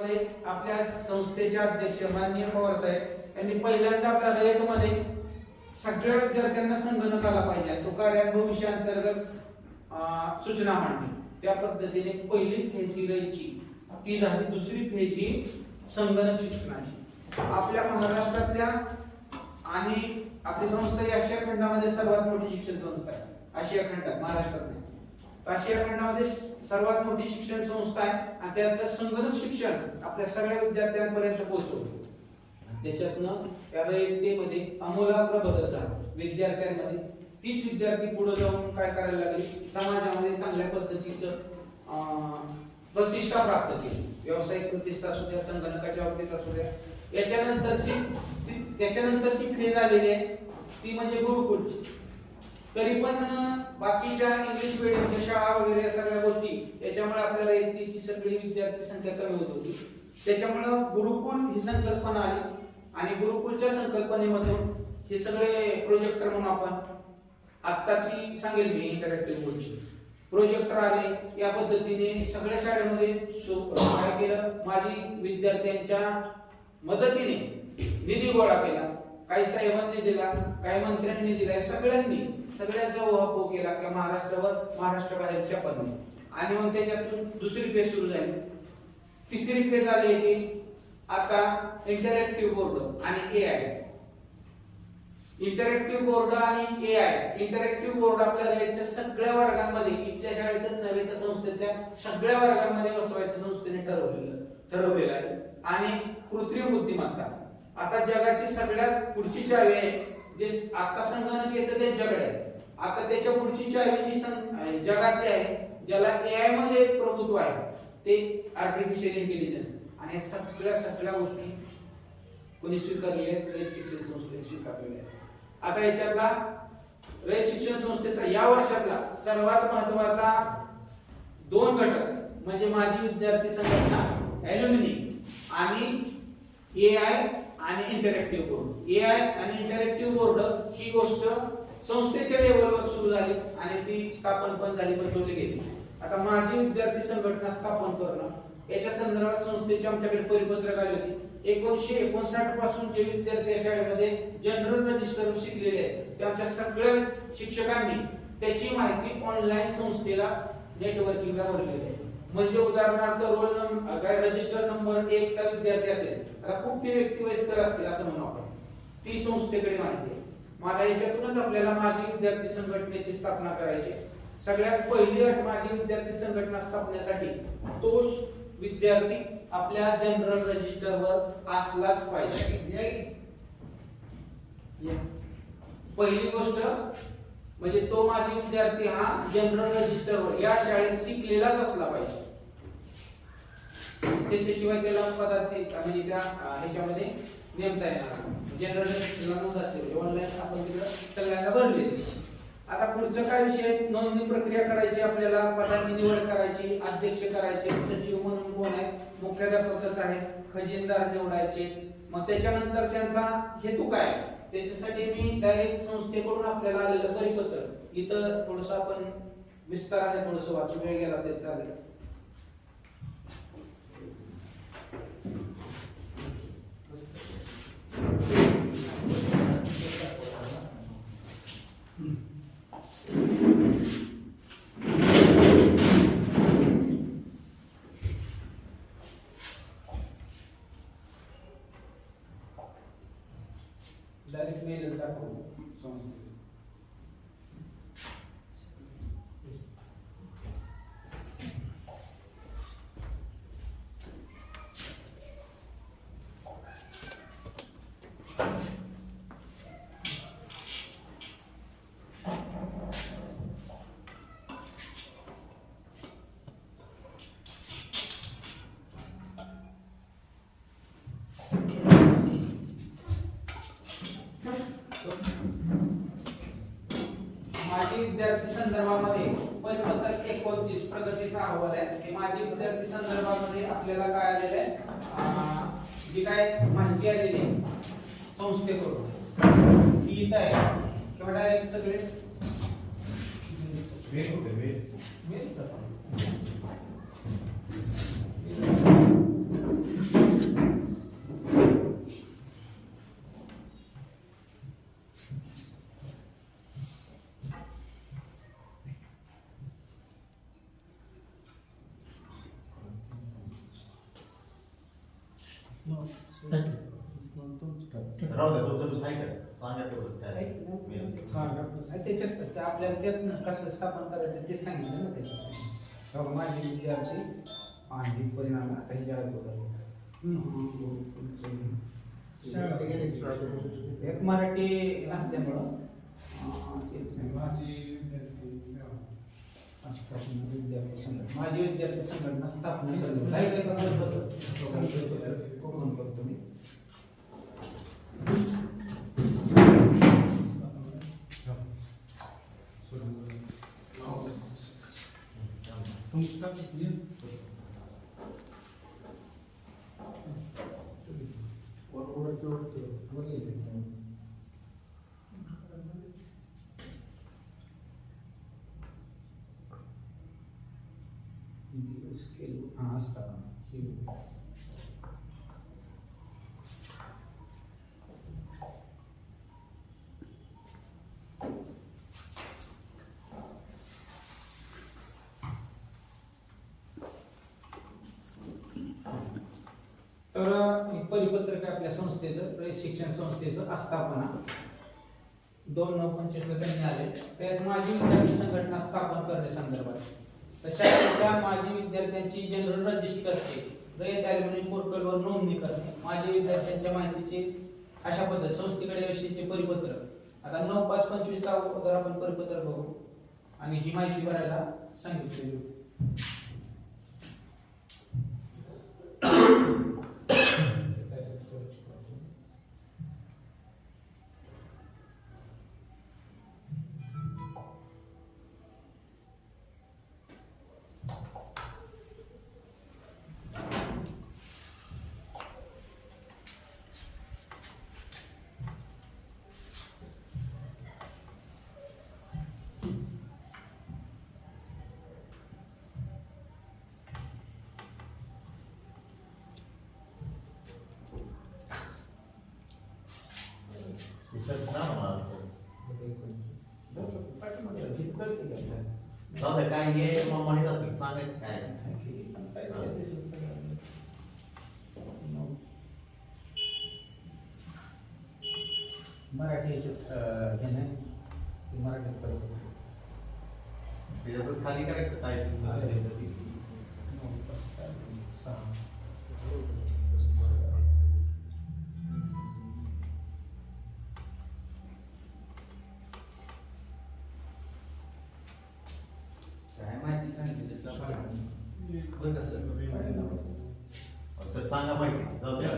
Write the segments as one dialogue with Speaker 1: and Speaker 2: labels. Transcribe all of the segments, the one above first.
Speaker 1: मध्ये आपल्या संस्थेचे अध्यक्ष माननीय पवार साहेब यांनी पहिल्यांदा आपल्या रयतमध्ये सगळ्या विद्यार्थ्यांना संगणक आला पाहिजे तो कार्यानुभव विषयांतर्गत सूचना मांडली. त्या पद्धतीने पहिली फेज ही रयतची, ती झाली. दुसरी फेज ही संगणक शिक्षणाची. आपल्या महाराष्ट्रातल्या आणि आपली संस्था ही आशिया खंडामध्ये सर्वात मोठी शिक्षण संस्था आहे. आशिया खंडात महाराष्ट्रात आशिया खंडामध्ये सर्वात मोठी शिक्षण संस्था आहे आणि त्यात संगणक शिक्षण आपल्या सगळ्या विद्यार्थ्यांपर्यंत पोहोचवतो. त्याच्यातनं या रयतेमध्ये आमूलाग्र बदल झाला विद्यार्थ्यांमध्ये. तीच विद्यार्थी पुढे जाऊन काय करायला लागले, समाजामध्ये चांगल्या पद्धतीचं प्रतिष्ठा प्राप्त केली. व्यावसायिक प्रतिष्ठा असू द्या, संगणकाच्या बाबतीत असू द्या. त्याच्यानंतरची फेज आलेली आहे ती म्हणजे गुरुकुलची. तरी पण बाकीच्या इंग्लिश मीडियमच्या शाळा वगैरे सगळ्या गोष्टी याच्यामुळे आपल्या रयतेची सगळी विद्यार्थी संख्या कमी होत होती. त्याच्यामुळे गुरुकुल ही संकल्पना आली आणि गुरुकुलच्या संकल्पनेमधून हे सगळे प्रोजेक्टर म्हणून आपण आत्ताची सांगेल मी इंटरॅक्टिव्ह बोर्डची प्रोजेक्टर आले. या पद्धतीने सगळ्या शाळेमध्ये काय केलं, माझी विद्यार्थ्यांच्या मदतीने निधी गोळा केला. काही साहेबांनी दिला, काही मंत्र्यांनी दिला, सगळ्यांचा ओहापोह केला की महाराष्ट्रावर महाराष्ट्र बाहेरच्या पद्धती. आणि मग त्याच्यातून दुसरी फेज सुरू झाली. तिसरी फेज आली की आता इंटरॅक्टिव्ह बोर्ड आणि एआय. इंटरॅक्टिव्ह बोर्ड आणि एआय. इंटरॅक्टिव्ह बोर्ड आपल्या रयतच्या सगळ्या वर्गांमध्ये, इथल्या शाळेतच नव्हे तर संस्थेच्या सगळ्या वर्गांमध्ये बसवायचं संस्थेने ठरवलेलं आहे. आणि कृत्रिम बुद्धिमत्ता आता जगाची सगळ्यात पुढची चावी आहे. जे आता संगणक येतं त्यांच्याकडे आहे. आता त्याच्या पुढची चावी जी जगातली आहे, ज्याला एआय मध्ये प्रभुत्व आहे, ते आर्टिफिशियल इंटेलिजन्स. आणि सगळ्या गोष्टी कोणी स्वीकारलेल्या आहेत, रयत शिक्षण संस्थेने स्वीकारलेल्या आहेत. आता याच्यातला रयत शिक्षण संस्थेचा या वर्षातला सर्वात महत्वाचा 2 घटक म्हणजे माझी विद्यार्थी संघटना, ॲल्युमिनी आणि एआय आणि इंटरॅक्टिव्ह बोर्ड. एआय आणि इंटरॅक्टिव्ह बोर्ड ही गोष्ट संस्थेच्या लेवलवर सुरू झाली आणि ती स्थापन पण झाली, बसवली गेली. आता माझी विद्यार्थी संघटना स्थापन करणं याच्या संदर्भात संस्थेची आमच्याकडे परिपत्रक आले होते. 1959 पासून जे विद्यार्थी या शाळेमध्ये जनरल रजिस्टर शिकलेले आहेत त्या आमच्या सगळ्या शिक्षकांनी त्याची माहिती ऑनलाईन संस्थेला नेटवर्किंगला भरलेली आहे. म्हणजे उदाहरणार्थ रोल नंबर रजिस्टर नंबर 1 चा विद्यार्थी असेल, आता खूप ते व्यक्ती वयस्कर असतील असं म्हणू आपण, ती संस्थेकडे माहिती आहे. मला याच्यातूनच आपल्याला माझी विद्यार्थी संघटनेची स्थापना करायची. सगळ्यात पहिली अट माझी विद्यार्थी संघटना स्थापनेसाठी तो विद्यार्थी आपल्या जनरल रजिस्टरवर असलाच पाहिजे. पहिली गोष्ट म्हणजे तो माझी विद्यार्थी हा जनरल रजिस्टरवर या शाळेत शिकलेलाच असला पाहिजे. त्याच्याशिवाय त्याला पदार्थ म्हणजे त्या ह्याच्यामध्ये नेमता येणार. जनरल रजिस्टरला नोंद असते, ऑनलाईन आपण तिकडे सगळ्यांना भरलेली. आता पुढचं काय विषय, नोंदणी प्रक्रिया करायची, आपल्याला पदांची निवड करायची, अध्यक्ष करायचे, सचिव म्हणून कोण आहे, मुख्याध्यापकच आहे, खजिनदार निवडायचे. मग त्याच्यानंतर त्यांचा हेतू काय, त्याच्यासाठी मी डायरेक्ट संस्थेकडून आपल्याला आलेलं परिपत्रक इथं थोडंसं आपण विस्ताराने थोडंसं वाचून वेळ गेला तरी चालेल. डायरेक्ट मेल टाकू संस्थेत. माझी विद्यार्थी संदर्भामध्ये परिपत्रक 29 प्रगतीचा अहवाल आहे. हे माझी विद्यार्थी संदर्भामध्ये आपल्याला काय आलेलं आहे, जी काय माहिती आलेली आहे संस्थेकडून ती इथं आहे किंवा डायरेक्ट सगळे
Speaker 2: राहू द्या तुमचं आहे का सांगा तेवढंच काय
Speaker 1: त्याच्यात आपल्याला त्यात कसं स्थापन करायचं ते सांगितलं ना त्याच्यात माझे विद्यार्थी आणि परिणाम आता हे एक मराठी असल्यामुळं माझी विद्यार्थी संघटना स्थापना करतो मी हाँ तर परिपत्रक आपल्या संस्थेचं रयत शिक्षण संस्थेचं आस्थापना 2/9/25 ला त्यांनी आले त्यात माझी विद्यार्थी संघटना स्थापन करण्यासंदर्भात शाळेच्या माजी विद्यार्थ्यांची जनरल रजिस्टरचे रयत ॲल्युमिनी पोर्टलवर नोंदणी करणे माजी विद्यार्थ्यांच्या माहितीचे अशा पद्धत संस्थेकडे विषयीचे परिपत्रक आता 9/5/25 चा अगोदर आपण परिपत्रक बघू आणि ही माहिती भरायला सांगितलेली
Speaker 2: काय हे माहित असेल सांगायचं काय
Speaker 1: मराठी
Speaker 2: त्याच्यातच खाली करेक्ट टाईप सर सांगा माहिती जाऊ द्या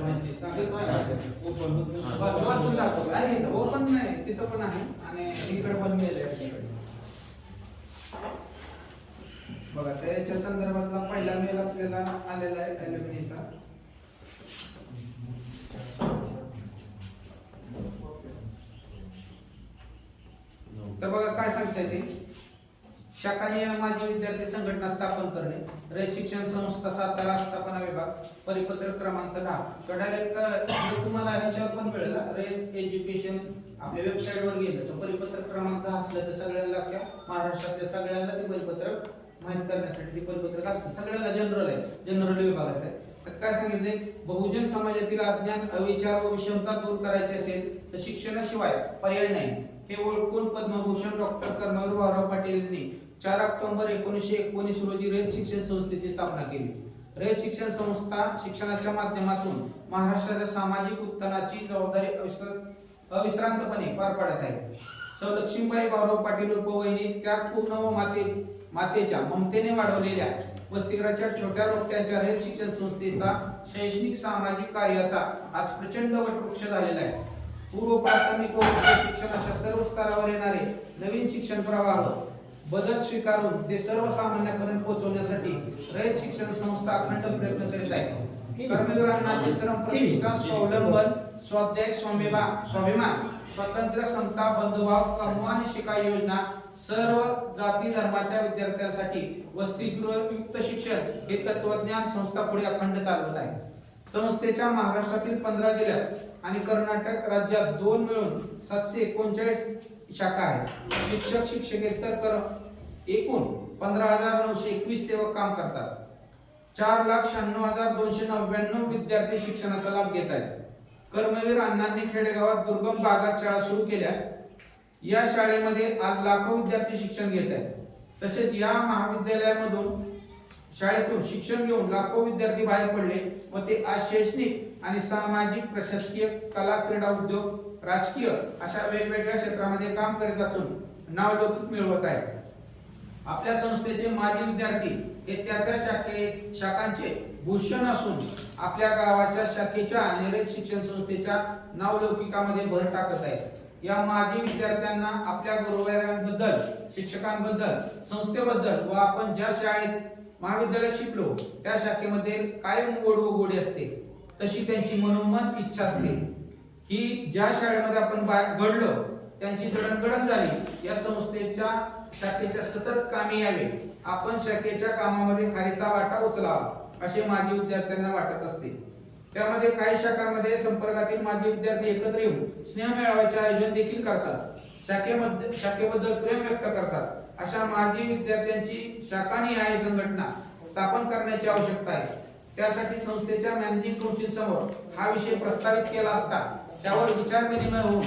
Speaker 1: ओपन नाही तिथं पण आहे आणि इकडे पण मेल आहे बघा त्याच्या संदर्भातला पहिला मेल आपल्याला आलेला आहे ॲल्युमिनीचा तर बघा काय सांगताय ते शाखानीय माजी विद्यार्थी संघटना स्थापन करणे रयत शिक्षण संस्था सातारा स्थापना विभाग परिपत्रक क्रमांक 10 डायरेक्ट तुम्हाला ह्याच्यावर पण मिळेल रयत एज्युकेशन आपल्या वेबसाईट वर गेलं तर परिपत्रक क्रमांक असलं तर सगळ्यांना महाराष्ट्रातल्या सगळ्यांना ते परिपत्रक माहित करण्यासाठी ते परिपत्रक असतं सगळ्यांना जनरल आहे जनरल विभागाचं आहे तर काय सांगितले बहुजन समाजातील अज्ञान अविचार व विषमता दूर करायची असेल तर शिक्षणाशिवाय पर्याय नाही हे ओळखून पद्मभूषण डॉक्टर कर्मवीर भाऊराव पाटील यांनी 4 ऑक्टोबर 1919 रोजी रयत शिक्षण संस्थेची स्थापना केली. रयत शिक्षण संस्था शिक्षणाच्या माध्यमातून महाराष्ट्राच्या सामाजिक उत्थानाची जबाबदारी अविश्रांतपणे पार पाडत आहे. सौ लक्ष्मीबाई भाऊराव पाटील उपवहिनी त्या पूर्ण व मातेच्या ममतेने वाढवलेल्या वसतिगृहाच्या छोट्या रोट्याच्या रयत शिक्षण संस्थेचा शैक्षणिक सामाजिक कार्याचा आज प्रचंड वटवृक्ष झालेला आहे. पूर्व प्राथमिक व उच्च शिक्षण अशा सर्व स्तरावर येणारे नवीन शिक्षण प्रवाह बदल स्वीकारून ते सर्वसामान्यांपर्यंत पोहोचवण्यासाठी रयत शिक्षण संस्था अखंड प्रयत्न करीत आहे. कर्मवीरांचे श्रम प्रतिष्ठा स्वावलंबन स्वाध्याय स्वाभिमान स्वातंत्र्य समता बंधुभाव कमवा आणि शिका योजना सर्व जाती धर्माच्या विद्यार्थ्यांसाठी वसतिगृह युक्त शिक्षण हे तत्वज्ञान संस्था पुढे अखंड चालवत आहे. संस्थेच्या महाराष्ट्रातील 15 जिल्ह्यात आणि कर्नाटक राज्यात 2 मिळून 739 शाखा आहेत. शिक्षक शिक्षकेतर एकूण 15,921 सेवक काम करतात. 4,96,299 विद्यार्थी शिक्षणाचा लाभ घेत आहेत. कर्मवीर अण्णांनी खेडेगावात दुर्गम भागात शाळा सुरू केल्या. या शाळेमध्ये आज लाखो विद्यार्थी शिक्षण घेत आहेत. तसेच या महाविद्यालयामधून शाळेतून शिक्षण घेऊन लाखो विद्यार्थी बाहेर पडले व ते आज शैक्षणिक आणि सामाजिक, प्रशासकीय, कला, क्रीडा, उद्योग, राजकीय अशा वेगवेगळ्या क्षेत्रामध्ये काम करीत असून नावलौकिक मिळवत आहेत. आपल्या संस्थेचे माजी विद्यार्थी हे त्या शाखांचे भूषण असून आपल्या गावाच्या शाखेच्या आणि रयत शिक्षण संस्थेच्या नावलौकिकामध्ये भर टाकत आहेत. या माजी विद्यार्थ्यांना आपल्या गुरुवर्यांबद्दल, शिक्षकांबद्दल, संस्थेबद्दल व आपण ज्या शाळेत महाविद्यालयात शिकलो त्या शाखेमध्ये कायम ओढ व गोडी असते. तशी त्यांची मनोमन इच्छा असते की ज्या शाळेमध्ये आपण घडलो त्यांची जडणघडण झाली, या संस्थेच्या शाखेच्या सतत कामी यावे, आपण शाखेच्या कामामध्ये खारीचा वाटा उचलावा असे माजी विद्यार्थ्यांना वाटत असते. त्यामध्ये काही शाखांमध्ये संपर्कातील माजी विद्यार्थी एकत्र येऊन स्नेह मेळाव्याचे आयोजन देखील करतात. शाखेबद्दल प्रेम व्यक्त करतात. अशा माजी विद्यार्थ्यांची शाखानिहाय संघटना स्थापन करण्याची आवश्यकता आहे. त्यासाठी संस्थेच्या मॅनेजिंग काउन्सिल समोर हा विषय प्रस्तावित केला असता त्यावर विचार विनिमय होऊन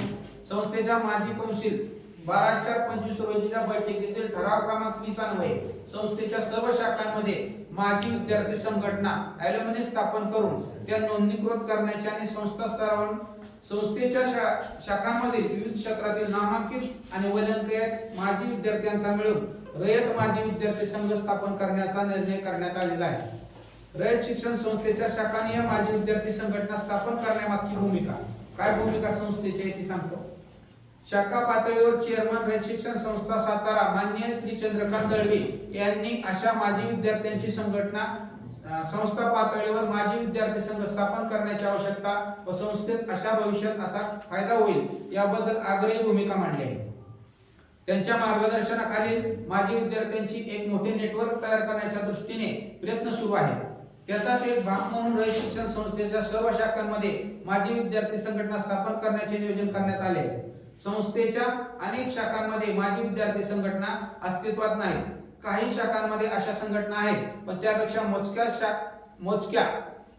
Speaker 1: संस्थेच्या माजी काउन्सिल 12/4/25 रोजीच्या बैठकीतील ठराव क्रमांक 20 अन्वये संस्थेच्या सर्व शाखांमध्ये माजी विद्यार्थी संघटना ॲल्युमिनी स्थापन करून त्या नोंदणीकृत करण्याचे आणि संस्था स्तरावर संस्थेच्या शाखांमधील विविध क्षेत्रातील नामांकित आणि वलंकित माजी विद्यार्थ्यांचा मिळून रयत माजी विद्यार्थी संघ स्थापन करण्याचा निर्णय करण्यात आलेला आहे. रयत शिक्षण संस्थेच्या शाखांनीय माजी विद्यार्थी संघटना स्थापन करण्यामागची भूमिका काय भूमिका संस्थेची आहे ती सांगतो. शाखा पातळीवर चेअरमन रयत शिक्षण संस्था सातारा माननीय श्री चंद्रकांत दळवी यांनी अशा माजी विद्यार्थ्यांची संघटना संस्था पातळीवर माजी विद्यार्थी संघ स्थापन करण्याची आवश्यकता व संस्थेत अशा भविष्यात असा फायदा होईल याबद्दल आग्रही भूमिका मांडली आहे. त्यांच्या मार्गदर्शनाखाली माजी विद्यार्थ्यांची एक मोठे नेटवर्क तयार करण्याच्या दृष्टीने प्रयत्न सुरू आहे. त्याचाच एक भाग म्हणून रयत शिक्षण संस्थेच्या सर्व शाखांमध्ये माजी विद्यार्थी संघटना स्थापन करण्याचे नियोजन करण्यात आले. संस्थेच्या अनेक शाखांमध्ये माजी विद्यार्थी संघटना अस्तित्वात नाहीत. काही शाखांमध्ये अशा संघटना आहेत पण त्यापेक्षा मोजक्या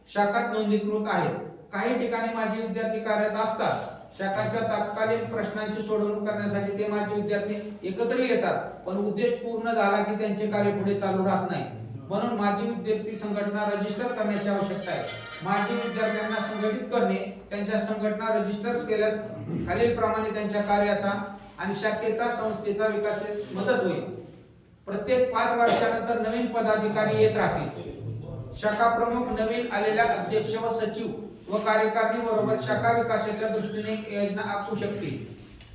Speaker 1: शाखात नोंदणीकृत आहेत. काही ठिकाणी माजी विद्यार्थी कार्यरत असतात. शाखांच्या तात्कालिक प्रश्नांची सोडवणूक करण्यासाठी ते माजी विद्यार्थी एकत्र येतात पण उद्देश पूर्ण झाला की त्यांचे कार्य पुढे चालू राहत नाही. म्हणून माजी विद्यार्थी संघटना रजिस्टर करण्याची आवश्यकता आहे. माजी विद्यार्थ्यांना संघटित करणे, त्यांच्या संघटना रजिस्टर केल्यास खालील प्रमाणे त्यांच्या कार्याचा आणि शाखेचा संस्थेचा विकासास मदत होईल. प्रत्येक 5 वर्षानंतर नवीन पदाधिकारी येत राहतील. शाखा प्रमुख नवीन आलेल्या अध्यक्ष व सचिव व कार्यकारिणी बरोबर शाखा विकासाच्या दृष्टीने योजना आखू शकतील.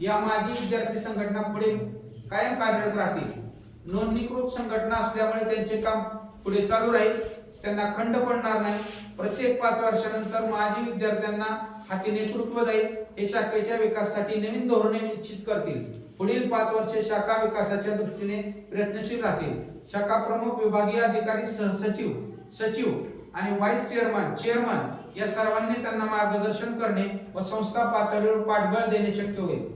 Speaker 1: या माजी विद्यार्थी संघटना पुढे कायम कार्यरत राहतील. नोंदणीकृत संघटना असल्यामुळे त्यांचे काम पुढे चालू राहील, त्यांना खंड पडणार नाही. प्रत्येक 5 वर्षानंतर माजी विद्यार्थ्यांना हाती नेतृत्व जाईल. हे शाखेच्या विकासासाठी नवीन धोरणे निश्चित करतील. पुढील 5 वर्षे शाखा विकासाच्या दृष्टीने प्रयत्नशील राहतील. शाखा प्रमुख, विभागीय अधिकारी, सहसचिव, सचिव आणि व्हाईस चेअरमन या सर्वांनी त्यांना मार्गदर्शन करणे व संस्था पातळीवर पाठबळ देणे शक्य होईल.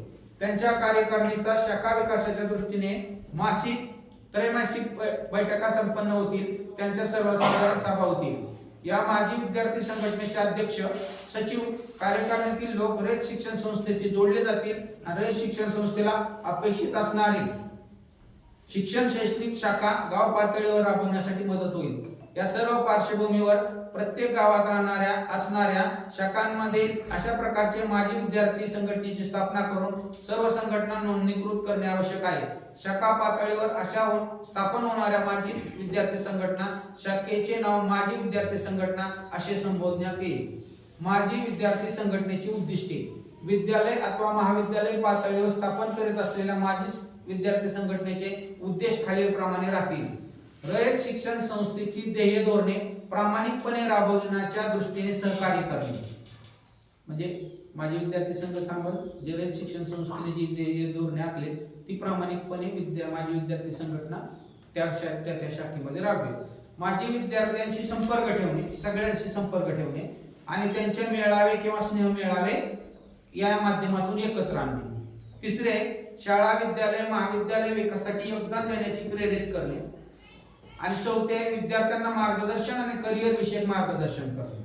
Speaker 1: त्यांच्या कार्यकारिणीचा शाखा विकासाच्या दृष्टीने मासिक, त्रैमासिक बैठका संपन्न होतील. त्यांच्या सर्व सभा होतील. या माजी विद्यार्थी संघटनेचे अध्यक्ष, सचिव, कार्यकारिणीतील लोक रयत शिक्षण संस्थेशी जोडले जातील आणि रयत शिक्षण संस्थेला अपेक्षित असणारी शिक्षण शैक्षणिक शाखा गाव पातळीवर राबवण्यासाठी मदत होईल. या सर्व पार्श्वभूमीवर प्रत्येक गावात असणाऱ्या शाखांमध्ये अशा प्रकारचे माजी विद्यार्थी संघटनेची स्थापना करून सर्व संघटना नोंदणीकृत करणे आवश्यक आहे. शाखा पातळीवर अशा स्थापन होणाऱ्या माजी विद्यार्थी संघटना शाखेचे नाव माजी विद्यार्थी संघटना असे संबोधण्यात येईल. माजी विद्यार्थी संघटनेची उद्दिष्टे. विद्यालय अथवा महाविद्यालय पातळीवर स्थापन करीत असलेल्या माजी विद्यार्थी संघटनेचे उद्देश खालील प्रमाणे राहतील. रयत शिक्षण संस्थेची ध्येय धोरणे प्रामाणिकपणे राबवण्याच्या दृष्टीने सहकार्य करणे. म्हणजे माजी विद्यार्थी संघ सांभाळ जे रयत शिक्षण संस्थेने जी ध्येय धोरणे आखले ती प्रामाणिकपणे माजी विद्यार्थी संघटना त्या शाखेमध्ये राबवेल. माजी विद्यार्थ्यांशी संपर्क ठेवणे, सगळ्यांशी संपर्क ठेवणे आणि त्यांचे मेळावे किंवा स्नेह मेळावे या माध्यमातून एकत्र आणणे. तिसरे, शाळा, विद्यालय, महाविद्यालय विकासासाठी योगदान देण्याची प्रेरित करणे. आणि चौथे आहे विद्यार्थ्यांना मार्गदर्शन आणि करिअर विषयक मार्गदर्शन करणे.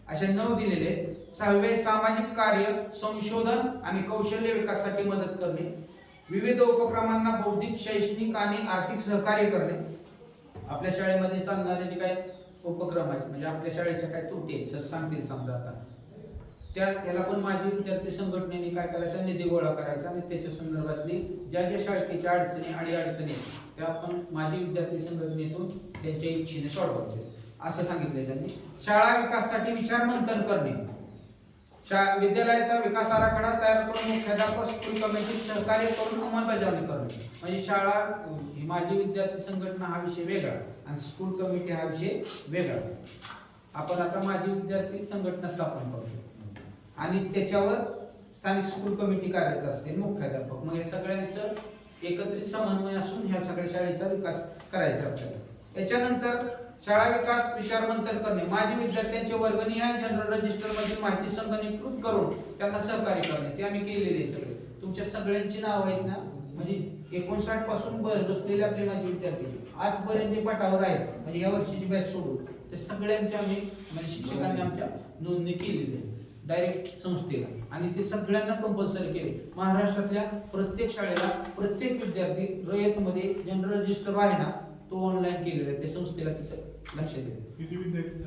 Speaker 1: अशा 9 दिलेले आहेत. 6वे सामाजिक कार्य, संशोधन आणि कौशल्य विकासासाठी मदत करणे. विविध उपक्रमांना बौद्धिक, शैक्षणिक आणि आर्थिक सहकार्य करणे. आपल्या शाळेमध्ये चालणारे जे काही उपक्रम आहेत म्हणजे आपल्या शाळेच्या काही त्रुटी आहेत सर सांगतील समजा आता त्याला पण माजी विद्यार्थी संघटनेने काय करायचं, निधी गोळा करायचा आणि त्याच्या संदर्भातली ज्या ज्या शाळेच्या अडचणी अडीअडचणी त्या आपण माजी विद्यार्थी संघटनेतून त्यांच्या इच्छेने सोडवायचे असं सांगितलंय त्यांनी. शाळा विकासासाठी विचार मंथन करणे. विद्यालयाचा विकास आराखडा तयार करून मुख्याध्यापक, स्कूल कमिटी सहकार्य करून अंमलबजावणी करणे. म्हणजे शाळा ही माजी विद्यार्थी संघटना हा विषय वेगळा आणि स्कूल कमिटी हा विषय वेगळा. आपण आता माजी विद्यार्थी संघटना स्थापन करतो आणि त्याच्यावर स्थानिक स्कूल कमिटी कार्यरत असते, मुख्याध्यापक. मग हे सगळ्यांचं एकत्रित समन्वय असून ह्या सगळ्या शाळेचा विकास करायचा आपल्याला. याच्यानंतर शाळा विकास विचार मंथन करणे. माजी विद्यार्थ्यांचे वर्गनिहाय जनरल रजिस्टर मधील माहिती संगणकीकृत करून त्यांना सहकार्य करणे. ते आम्ही केलेले सगळे. तुमच्या सगळ्यांची नाव आहेत ना, म्हणजे 59 पासून बसलेले आपले माजी विद्यार्थी आजपर्यंत जे पटावर आहेत म्हणजे या वर्षीची बॅच सोडून ते सगळ्यांचे आम्ही म्हणजे शिक्षकांनी आमच्या नोंदणी केलेली आहे डायरेक्ट संस्थेला आणि ते सगळ्यांना कंपल्सरी केले. महाराष्ट्रातल्या प्रत्येक शाळेला प्रत्येक विद्यार्थी रयतमध्ये जनरल रजिस्टर आहे ना तो ऑनलाईन केलेला आहे. त्या संस्थेला तिथं लक्ष द्या.
Speaker 2: किती विद्यार्थी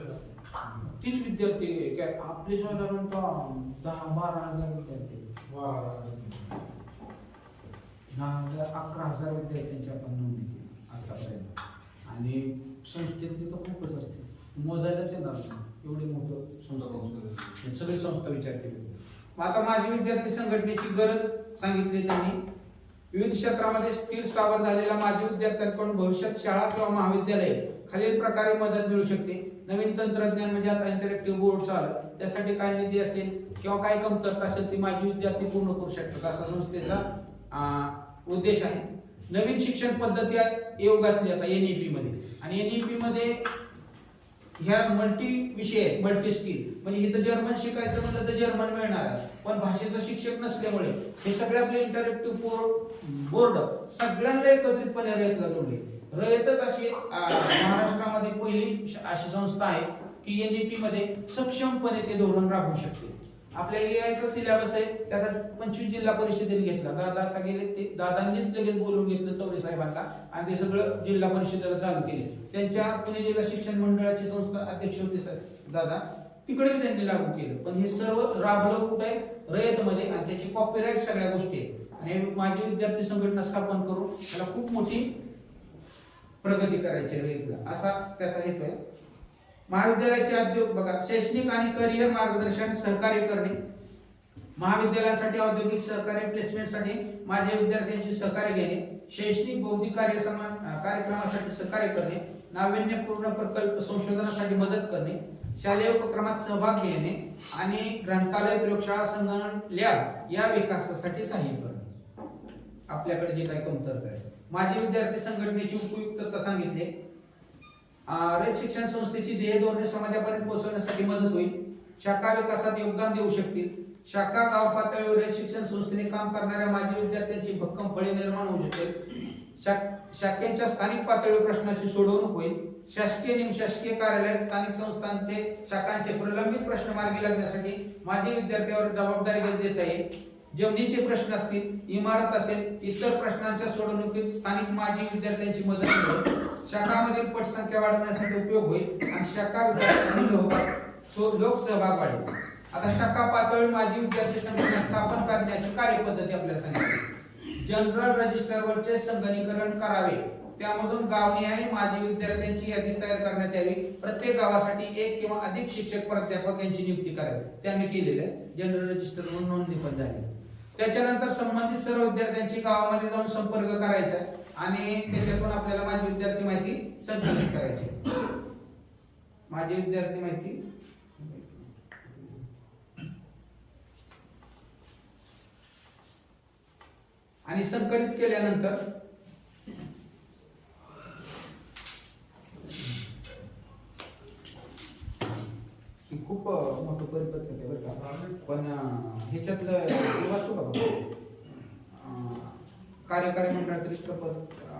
Speaker 1: 30 विद्यार्थी काय आपले साधारणतः 10-12 हजार विद्यार्थी 11,000 विद्यार्थ्यांची आपण नोंदणी केली आतापर्यंत आणि संस्थेत तिथं खूपच असते मोजायलाच येणार नाही एवढे मोठं संस्था सगळी संस्था विचार केली. आता माझी विद्यार्थी संघटनेची गरज सांगितली त्यांनी. विविध क्षेत्रामध्ये स्थिर स्थावर झालेल्या माजी विद्यार्थ्यांकडून भविष्यात शाळा किंवा महाविद्यालय खालील प्रकारे मदत मिळू शकते. नवीन तंत्रज्ञान म्हणजे आता इंटरॅक्टिव्ह बोर्ड चालू त्यासाठी काय निधी असेल किंवा काय कमतरता असेल ती माजी विद्यार्थी पूर्ण करू शकतात असा संस्थेचा उद्देश आहे. नवीन शिक्षण पद्धती योग घातली आता NEP मध्ये आणि NEP मध्ये ह्या मल्टी विषय आहेत, मल्टी स्किल. म्हणजे इथं जर्मन शिकायचं म्हणलं तर जर्मन मिळणार आहे पण भाषेचा शिक्षक नसल्यामुळे हे सगळे आपले इंटरॅक्टिव्ह बोर्ड सगळ्यांना एकत्रितपणे रयतला जोडले. रयतच अशी महाराष्ट्रामध्ये पहिली अशी संस्था आहे की NEP मध्ये सक्षमपणे ते धोरण राबवू शकते. आपल्या AI सिलेबस आहे त्यात 25 जिल्हा परिषदेने घेतला. दादा आता गेले ते दादांनीच लगेच बोलून घेतलं चौरे साहेबांना आणि ते सगळं जिल्हा परिषदेला चालू केले. त्यांच्या पुणे जिल्हा शिक्षण मंडळाची संस्था अध्यक्ष होते दादा तिकडे त्यांनी लागू केलं. पण हे सर्व राबलं कुठे रयत मध्ये आणि त्याची कॉपीराईट सगळ्या गोष्टी आहेत आणि माझी विद्यार्थी संघटना स्थापन करून त्याला खूप मोठी प्रगती करायची रयतला असा त्याचा हेतू आहे. महाविद्यालयाचे उद्योग बघा शैक्षणिक आणि करिअर मार्गदर्शन सहकार्य करणे. महाविद्यालयासाठी औद्योगिक सहकार्य प्लेसमेंटसाठी माझ्या विद्यार्थ्यांची सहकार्य घेणे. शैक्षणिक बौद्धिक कार्यक्रमासाठी सहकार्य करणे. नाविन्यपूर्ण प्रकल्प संशोधनासाठी मदत करणे. शालेय उपक्रमात सहभाग घेणे आणि ग्रंथालय प्रयोगशाळा संगणक लॅब या विकासासाठी सहाय्य करणे. आपल्याकडे जे काही कमतरता आहे माझी विद्यार्थी संघटनेची उपयुक्तता सांगितली. रयत शिक्षण संस्थेची ध्येय धोरणे समाजापर्यंत पोहोचवण्यासाठी मदत होईल. शाखा विकासात योगदान देऊ शकतील. शाखा गाव पातळीवर रयत शिक्षण संस्थेने काम करणाऱ्या माजी विद्यार्थ्यांची भक्कम फळी निर्माण होऊ शकेल. शाखेच्या स्थानिक पातळीवर प्रश्नाची सोडवणूक होईल. शासकीय निमशासकीय कार्यालयात स्थानिक संस्थांचे शाखांचे प्रलंबित प्रश्न मार्गी लागण्यासाठी माजी विद्यार्थ्यांवर जबाबदारी देता येईल. जमिनीचे प्रश्न असतील, इमारत असेल, इतर प्रश्नांच्या सोडवणुकीत स्थानिक माजी विद्यार्थ्यांची मदत मिळेल. शाखामधील पटसंख्या वाढवण्यासाठी उपयोग होईल आणि शाखा विकासासाठी लोक सहभाग वाढेल. आता शाखा पातळी माजी विद्यार्थी संघटना स्थापन करण्याची कार्यपद्धती आपल्याला सांगितली. जनरल रजिस्टरवरचे संगणकीकरण करावे. त्यामधून गावनिहाय माजी विद्यार्थ्यांची यादी तयार करण्यात यावी. प्रत्येक गावासाठी 1 किंवा अधिक शिक्षक प्राध्यापक यांची नियुक्ती करावी. ते आम्ही केलेलं आहे. जनरल रजिस्टरवर नोंदणी पण झाली. त्याच्यानंतर संबंधित सर्व विद्यार्थ्यांची गावामध्ये जाऊन संपर्क करायचा आणि त्याच्यातून आपल्याला माझी विद्यार्थी माहिती संकलित करायची. माझी विद्यार्थी माहिती आणि संकलित केल्यानंतर खूप मोठं परिपत्रक आहे बरं का. पण ह्याच्यातलं वाचू का कार्यकारी मंडळात रिक्त पद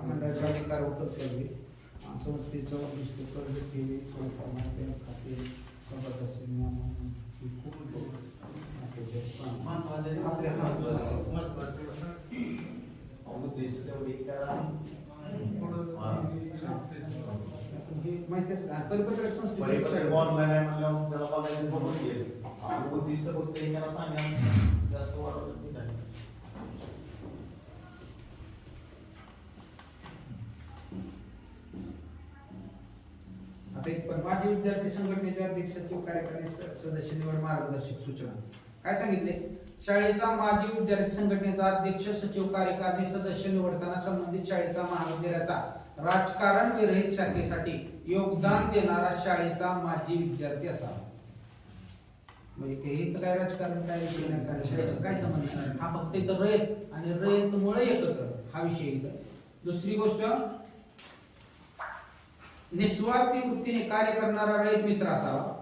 Speaker 1: मंडळाचे अधिकार उपलब्ध संस्थेचं उद्दिष्ट कर्ज ठेवी स्वयंपाक बँक खाते सभासद नियम ही खूप आपल्या माहितीच परिपत्रक संस्थेचे
Speaker 2: ऑनलाईन आहे म्हणल्यावर त्याला बघायला बघून गेले उद्दिष्ट फक्त एकाला सांगा जास्त वाढवलं ठीक आहे.
Speaker 1: आता एक पण माजी विद्यार्थी संघटनेचे अध्यक्ष सचिव कार्यकारी सदस्य निवड मार्गदर्शक सूचना काय सांगितले? शाळेचा माजी विद्यार्थी संघटनेचा अध्यक्ष सचिव कार्यकारी सदस्य निवडताना संबंधित शाळेचा महाविद्यालयाचा राजकारण विरहित शाखेसाठी योगदान देणारा शाळेचा माजी विद्यार्थी असावा. म्हणजे तेही तर काय राजकारण काय विषय नाही, कारण शाळेचा काय संबंध नाही, हा फक्त इथं रयत आणि रयतमुळे एकत्र हा विषय इथं. दुसरी गोष्ट, निस्वार्थी वृत्तीने कार्य करणारा रयत मित्र असावा.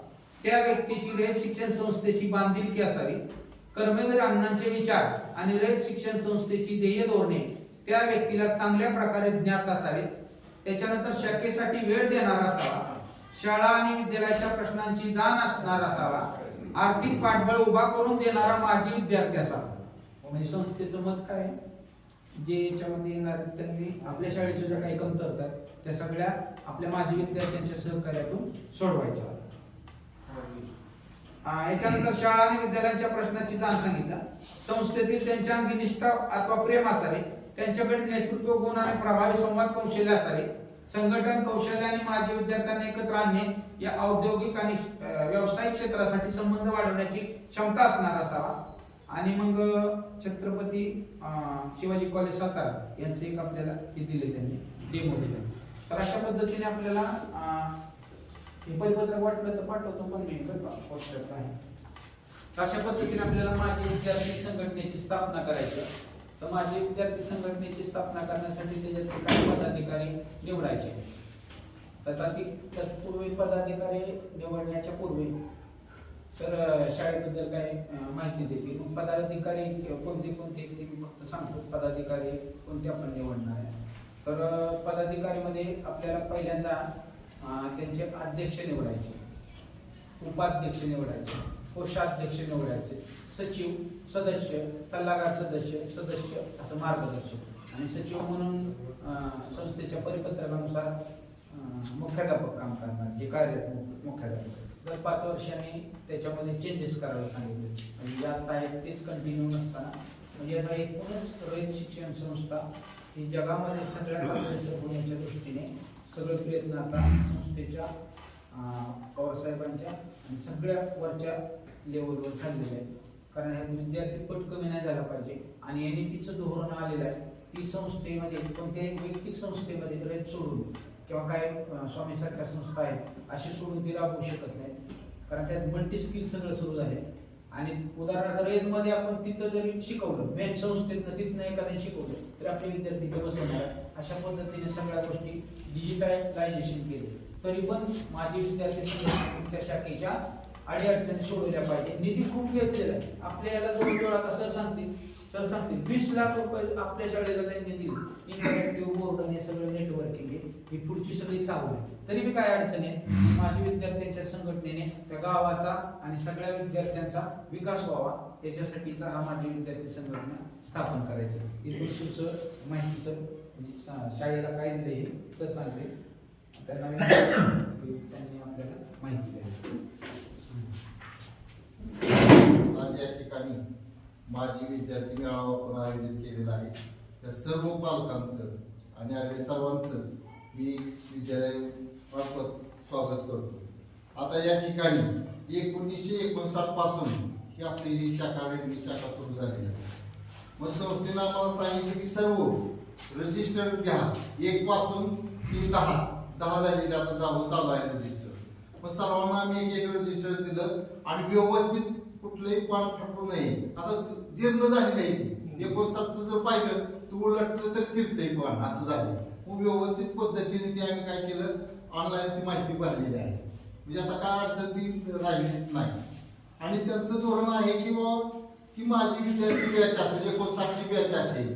Speaker 1: त्या व्यक्तीची रयत शिक्षण संस्थेची बांधिलकी असावी. कर्मवीर अण्णांचे विचार आणि रयत शिक्षण संस्थेची ध्येय धोरणे त्या व्यक्तीला चांगल्या प्रकारे ज्ञात असावेत. त्याच्यानंतर शाखेसाठी वेळ देणारा असावा. शाळा आणि विद्यालयाच्या प्रश्नांची जाण असणारा असावा. आर्थिक पाठबळ उभा करून देणारा माजी विद्यार्थी असावा. म्हणजे संस्थेचं मत काय, जे याच्यामध्ये येणार त्यांनी आपल्या शाळेच्या ज्या काही कमतरता आहेत त्या सगळ्या आपल्या माजी विद्यार्थ्यांच्या सहकार्यातून सोडवायच्या. याच्यानंतर शाळा आणि विद्यालयांच्या प्रश्नाची जाण सांगितलं. संस्थेतील त्यांच्या अंगी निष्ठा अथवा प्रेम असावे. त्यांच्याकडे नेतृत्व गुण आणि प्रभावी संवाद कौशल्य असावे. संघटन कौशल्य आणि माजी विद्यार्थ्यांना एकत्र आणणे या औद्योगिक आणि व्यावसायिक क्षेत्रासाठी संबंध वाढवण्याची क्षमता असणारा असावा. आणि मग छत्रपती शिवाजी कॉलेज सातारा यांचे एक आपल्याला हे दिले, त्यांनी डेमो दिले. तर अशा पद्धतीने आपल्याला हे परिपत्रक वाटलं तर पाठवतो, पण मी व्हॉट्सअप आहे. तर अशा पद्धतीने आपल्याला माजी विद्यार्थी संघटनेची स्थापना करायची. तर माजी विद्यार्थी संघटनेची स्थापना करण्यासाठी त्याच्यात काही पदाधिकारी निवडायचे. तत्पूर्वी पदाधिकारी निवडण्याच्या पूर्वी तर शाळेबद्दल काही माहिती देतील. पदाधिकारी कोणते कोणते ते मी फक्त सांगतो. पदाधिकारी कोणते आपण निवडणार आहे. तर पदाधिकारीमध्ये आपल्याला पहिल्यांदा त्यांचे अध्यक्ष निवडायचे, उपाध्यक्ष निवडायचे, कोषाध्यक्ष निवडायचे, सचिव, सदस्य, सल्लागार सदस्य, सदस्य असं मार्गदर्शक आणि सचिव म्हणून संस्थेच्या परिपत्रकानुसार मुख्याध्यापक काम करणार, जे कार्यरत मुख्याध्यापक. दर 5 वर्षांनी त्याच्यामध्ये चेंजेस करायला सांगितले. म्हणजे जे आता आहेत तेच कंटिन्यू नसताना, म्हणजे आता एकूणच रयत शिक्षण संस्था ही जगामध्ये सगळ्यात अग्रेसर होण्याच्या दृष्टीने सगळे प्रयत्न आता संस्थेच्या पवार साहेबांच्या आणि सगळ्या वरच्या लेवलवर चाललेले आहेत. कारण ह्या विद्यार्थी पट कमी नाही झाला पाहिजे. आणि NEP-चं धोरण आलेलं आहे ती संस्थेमध्ये कोणत्याही वैयक्तिक संस्थेमध्ये रयत सोडून किंवा काय स्वामीसारख्या संस्था आहेत अशी सोडून ती राबवू शकत नाहीत. कारण त्यात मल्टी स्किल सगळं सुरू झाले. आणि उदाहरणार्थ रयतमध्ये आपण तिथं जरी शिकवलं, मेन संस्थेतनं तिथनं एखाद्याने शिकवलं तर आपले विद्यार्थी ते बसवणार. अशा पद्धतीने सगळ्या गोष्टी डिजिटलायझेशन केले. तरी पण माझे विद्यार्थी त्या शाखेच्या अडीअडचणी सोडवल्या पाहिजे. निधी खूप घेतलेला आहे आपल्या याला. जवळजवळ आता सर सांगतील 20 लाख रुपये आपल्या शाळेला त्यांनी दिले. इंटरॅक्टिव्ह बोर्ड आणि सगळं नेटवर्किंग ही पुढची सगळी चालू आहे. तरी बी काय अडचण आहे, माझी विद्यार्थ्यांच्या संघटनेने त्या गावाचा आणि सगळ्या विद्यार्थ्यांचा विकास व्हावा त्याच्यासाठीचा हा माझी विद्यार्थी संघटना स्थापन करायची. इथून तुमचं माहिती तर म्हणजे शाळेला काय दिलं हे सर सांगते, त्यांना त्यांनी आपल्याला माहिती द्यावी.
Speaker 3: आज या ठिकाणी माजी विद्यार्थी मेळावा आपण आयोजित केलेला आहे. त्या सर्व पालकांचं आणि आलेल्या सर्वांचंच मी विद्यालयामार्फत स्वागत करतो. आता या ठिकाणी 1959 पासून ही आपली ही शाखा वेगळी शाखा सुरू झालेली आहे. मग संस्थेनं आम्हाला सांगितलं की सर्व रजिस्टर घ्या. 1 पासून ते 10 झालेले, आता 10 चालू आहे रजिस्टर. मग सर्वांना आम्ही एक रजिस्टर दिलं आणि व्यवस्थित कुठलंही पान फाटू नये. आता जीर्ण झाली नाही. 59 जर पाहिलं तर उलटलं तर चिरतंय पण असं झालं. मग व्यवस्थित पद्धतीने ते आम्ही काय केलं, ऑनलाईन ती माहिती भरलेली आहे. म्हणजे आता काय अडचण ती राहिलीच नाही. आणि त्यांचं धोरण आहे की बाबा की माझी विद्यार्थी बॅच असेल, 59ची बॅच असेल,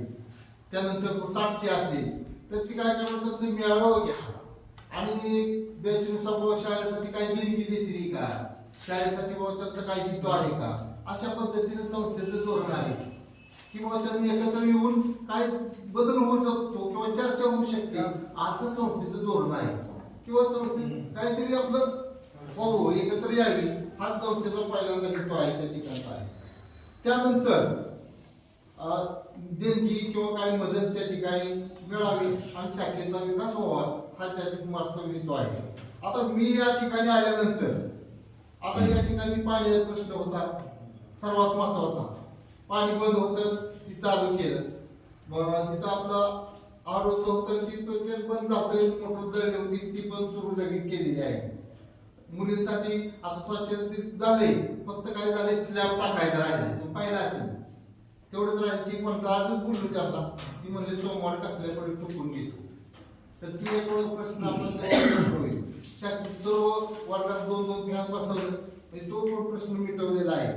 Speaker 3: त्यानंतर 60ची असेल, तर ती काय करतात त्यांचं मेळावा घ्या. आणि बॅचनुसार बाबा शाळेसाठी काही देणगी देते का, शाळेसाठी बाबा त्यांचा काही जिद्द आहे का, अशा पद्धतीने संस्थेचं धोरण आहे की बाबा त्यांनी एकत्र येऊन काय बदल होऊ शकतो किंवा चर्चा होऊ शकते असं संस्थेचं धोरण आहे. किंवा संस्थेत काहीतरी आपलं हो एकत्र यावी हा संस्थेचा पहिल्यांदा हेतू आहे, त्या ठिकाणचा आहे. त्यानंतर देणगी किंवा काही मदत त्या ठिकाणी मिळावी आणि शाखेचा विकास व्हावा हा त्या मागचा हेतू आहे. आता मी या ठिकाणी आल्यानंतर आता या ठिकाणी पाण्याचा प्रश्न होता सर्वात महत्वाचा. पाणी बंद होतं ती चालू केलं, तिथं आपलं आरोचं होतं ती बंद झालं, मोटर जळली होती ती पण सुरू लगेच केलेली आहे. मुलींसाठी आता स्वच्छ झालंय, फक्त काय झालंय स्लॅब टाकायचं राहिले पाहिलं असेल तेवढंच राहील. ती पण अजून बोललो त्यांना, ती म्हणले सोमवार कसल्याकडे टुकून घेतो. तर ती एक प्रश्न आपल्याला होईल. सर्व वर्गात 2-2 फॅन बसवलं तो पण प्रश्न मिटवलेला आहे.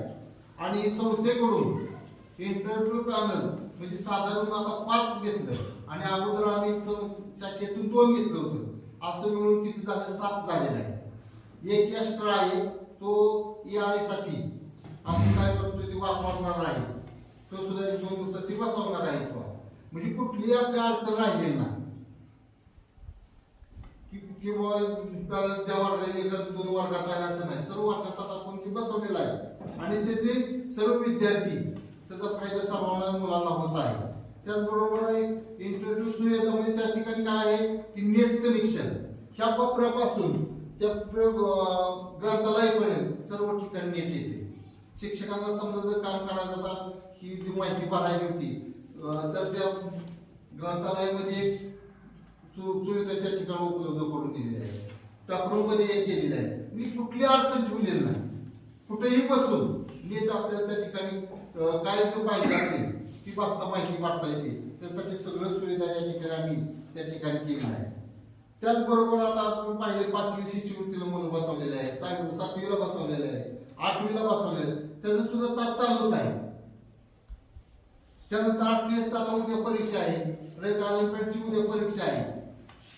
Speaker 3: आणि संस्थेकडून इंटरव्ह्यू पॅनल म्हणजे साधारण आता 5 घेतलं आणि अगोदर आम्ही शाखेतून 2 घेतलं होतं, असं मिळून किती झालं 7 झालेलं आहे. एक एक्स्ट्रा आहे तो EI साठी आपण काय करतो ते वापरणार आहे, तो सुद्धा 1-2 दिवसात ती बसवणार आहे. म्हणजे कुठलीही आपली अडचण राहिलेली नाही किंवा ज्या वर्गात 1-2 वर्गात आहे असं नाही, सर्व वर्गात आपण ते बसवलेलं आहे आणि त्याचे सर्व विद्यार्थी त्याचा फायदा सर्वांना मुलांना होत आहे. त्याचबरोबर इंटरव्ह्यू सुविधा म्हणजे त्या ठिकाणी काय आहे की नेट कनेक्शन ह्या कोपऱ्यापासून त्या ग्रंथालयापर्यंत सर्व ठिकाणी नेट येते. शिक्षकांना समजा जर काम करायचं होता ही जी माहिती भरायची होती तर त्या ग्रंथालयामध्ये सुविधा त्या ठिकाणी उपलब्ध करून दिलेली आहे. स्टाफरूम मध्ये एक केलेली आहे. मी कुठली अडचण ठेवलेली नाही, कुठेही बसून नेट आपल्याला त्या ठिकाणी काय जो पाहिजे असेल ती माहिती वाटता येते. त्यासाठी सगळं सुविधा या ठिकाणी आम्ही त्या ठिकाणी केली आहे. त्याचबरोबर आता आपण पाहिले 5वी शिष्यवृत्तीला मुलं बसवलेले आहे, 7वीला बसवलेले आहे, 8वीला बसवलेले, त्याचं सुद्धा तास चालूच आहे. त्यानंतर 8वी आता उद्या परीक्षा आहे, रयत ऑलिम्पियाडची उद्या परीक्षा आहे,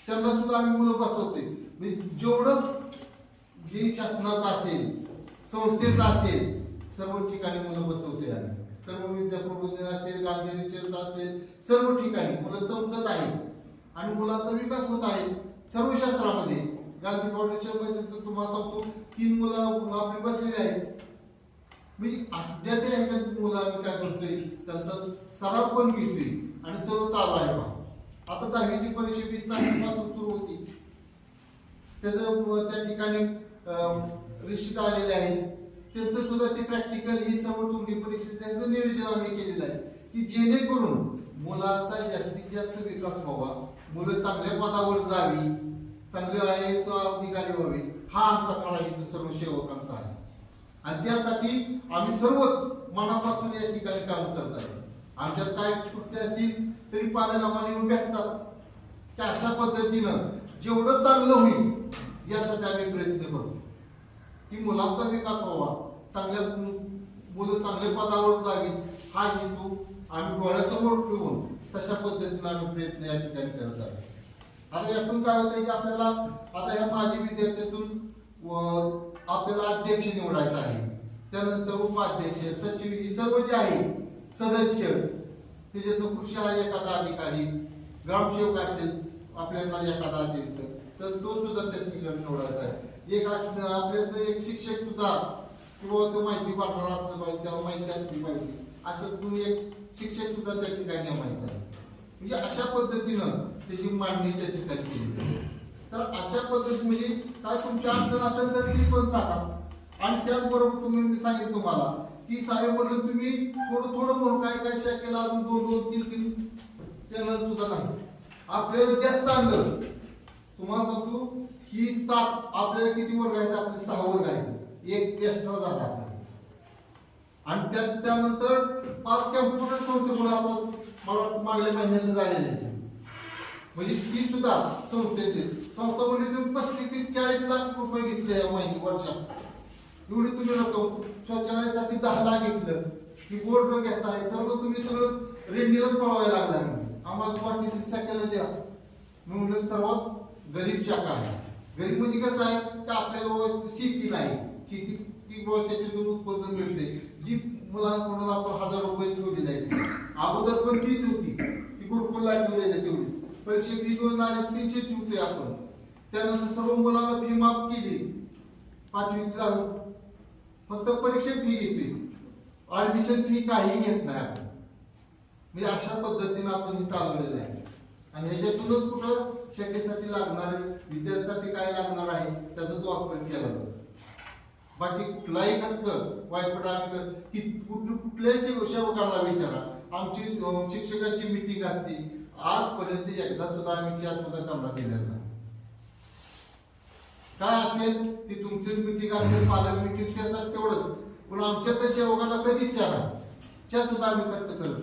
Speaker 3: त्यांना सुद्धा आम्ही मुलं बसवतोय. म्हणजे जेवढं जे शासनाचं असेल संस्थेचं असेल सर्व ठिकाणी मुलं बसवतोय आम्ही. सर्व विद्याप्रबोधिनी असेल, गांधी रिसर्च असेल, सर्व ठिकाणी मुलं चमकत आहेत आणि मुलांचा विकास होत आहे सर्व क्षेत्रामध्ये. गांधी फाउंडेशन मध्ये तर तुम्हाला सांगतो 3 मुलं आपली बसलेली आहेत. म्हणजे ज्या त्या ह्याच्यात मुलं आम्ही काय करतोय त्यांचा सराव पण घेतोय आणि सर्व चालू आहे. आता 10वीची परीक्षा 20 तारखेपासून सुरू होती, त्याचं त्या ठिकाणी रिसिट आलेले आहेत, त्यांचं सुद्धा ते प्रॅक्टिकल ही सर्व तोंडी परीक्षेचं नियोजन आम्ही केलेलं आहे की जेणेकरून मुलांचा जास्तीत जास्त विकास व्हावा, मुलं चांगल्या पदावर जावी, चांगले IAS अधिकारी व्हावे, हा आमचा खरा हेतू सर्व सेवकांचा आहे. आणि त्यासाठी आम्ही सर्वच मनापासून या ठिकाणी काम करत आहे. आमच्यात काय त्रुटी असतील तरी पालक आम्हाला येऊन भेटतात की अशा पद्धतीनं जेवढं चांगलं होईल यासाठी आम्ही प्रयत्न करतो की मुलांचा विकास व्हावा, मुलं चांगल्या पदावर जावी, हा हेतू आम्ही डोळ्यासमोर ठेवून तशा पद्धतीने आम्ही प्रयत्न या ठिकाणी करत आहे. आता यातून काय होतंय की आपल्याला आता ह्या माजी विद्यार्थ्यातून आपल्याला अध्यक्ष निवडायचा आहे, त्यानंतर उपाध्यक्ष, सचिव ही सर्व जे आहे सदस्य, त्याच्यातून कृषी एखादा अधिकारी, ग्रामसेवक असेल आपल्याला एखादा असेल तर तो सुद्धा त्या ठिकाणी निवडायचा आहे. आपल्याला एक शिक्षक सुद्धा किंवा तो माहिती पाठवणार असलं पाहिजे, त्याला माहिती असली पाहिजे, असं तुम्ही एक शिक्षक सुद्धा त्या ठिकाणी नेमायचा आहे. म्हणजे अशा पद्धतीनं त्याची मांडणी त्या ठिकाणी केली. तर अशा पद्धती म्हणजे काय तुमची अडचण असेल तर ती पण सांगा. आणि त्याचबरोबर मी सांगितलं तुम्हाला की साहेब म्हणून तुम्ही थोडं म्हणून काय शाखेला अजून 2-3 चॅनल सुद्धा नाही, आपल्याला जास्त अंतर तुम्हाला सांगतो ही 7 आपल्याला किती वर्ग आहेत, आपले 6 वर्ग आहेत, एक एक्स्ट्रा झाला आपल्याला. आणि त्यानंतर 5 कॅम्प्युटर संस्थेमुळे आपण मला मागल्या महिन्यात झालेले आहेत. म्हणजे ती सुद्धा संस्थेतील संस्था म्हणजे तुम्ही 35-40 लाख रुपये घेतले या महिने वर्षात. एवढी तुम्ही रक्कम शौचालयासाठी 10 लाख घेतलं की बोर्ड घेताय, सर्व तुम्ही सगळं रेंडीलाच पळवायला लागला. आम्हाला बाकीची शाखेला द्या म्हणून सर्वात गरीब शाखा आहे. गरीब म्हणजे कसं आहे की आपल्याला शेती नाही, शेती पीक त्याच्यातून उत्पादन मिळते. जी मुलांकडून आपण 1000 रुपये ठेवलेली आहे अगोदर पण तीच होती, ती गुरुकुलला ठेवलेली आहे तेवढीच. परीक्षेत फी 2,300 ठेवतोय आपण. त्यानंतर सर्व मुलांना फी माफ केली, 5वीला फक्त परीक्षेत फी घेतोय, ऍडमिशन फी काही घेत नाही आपण. म्हणजे अशा पद्धतीने आपण चालवलेलं आहे. आणि ह्याच्यातूनच कुठं शाखेसाठी लागणारे विद्यार्थ्यासाठी काय लागणार आहे त्याचा जो वापर केला जातो. बाकी कुठलाही खर्च वाईटपट आम्ही कुठल्याही सेवकांना विचारा, आमची शिक्षकांची मीटिंग असते, आजपर्यंत एकदा सुद्धा आम्ही चहा सुद्धा त्यांना दिलेला नाही. काय असेल ती तुमची मीटिंग असेल, पालक मीटिंग त्यासाठी तेवढंच, पण आमच्या तर सेवकांना कधीच चहा नाही, चहा सुद्धा आम्ही खर्च करत नाही.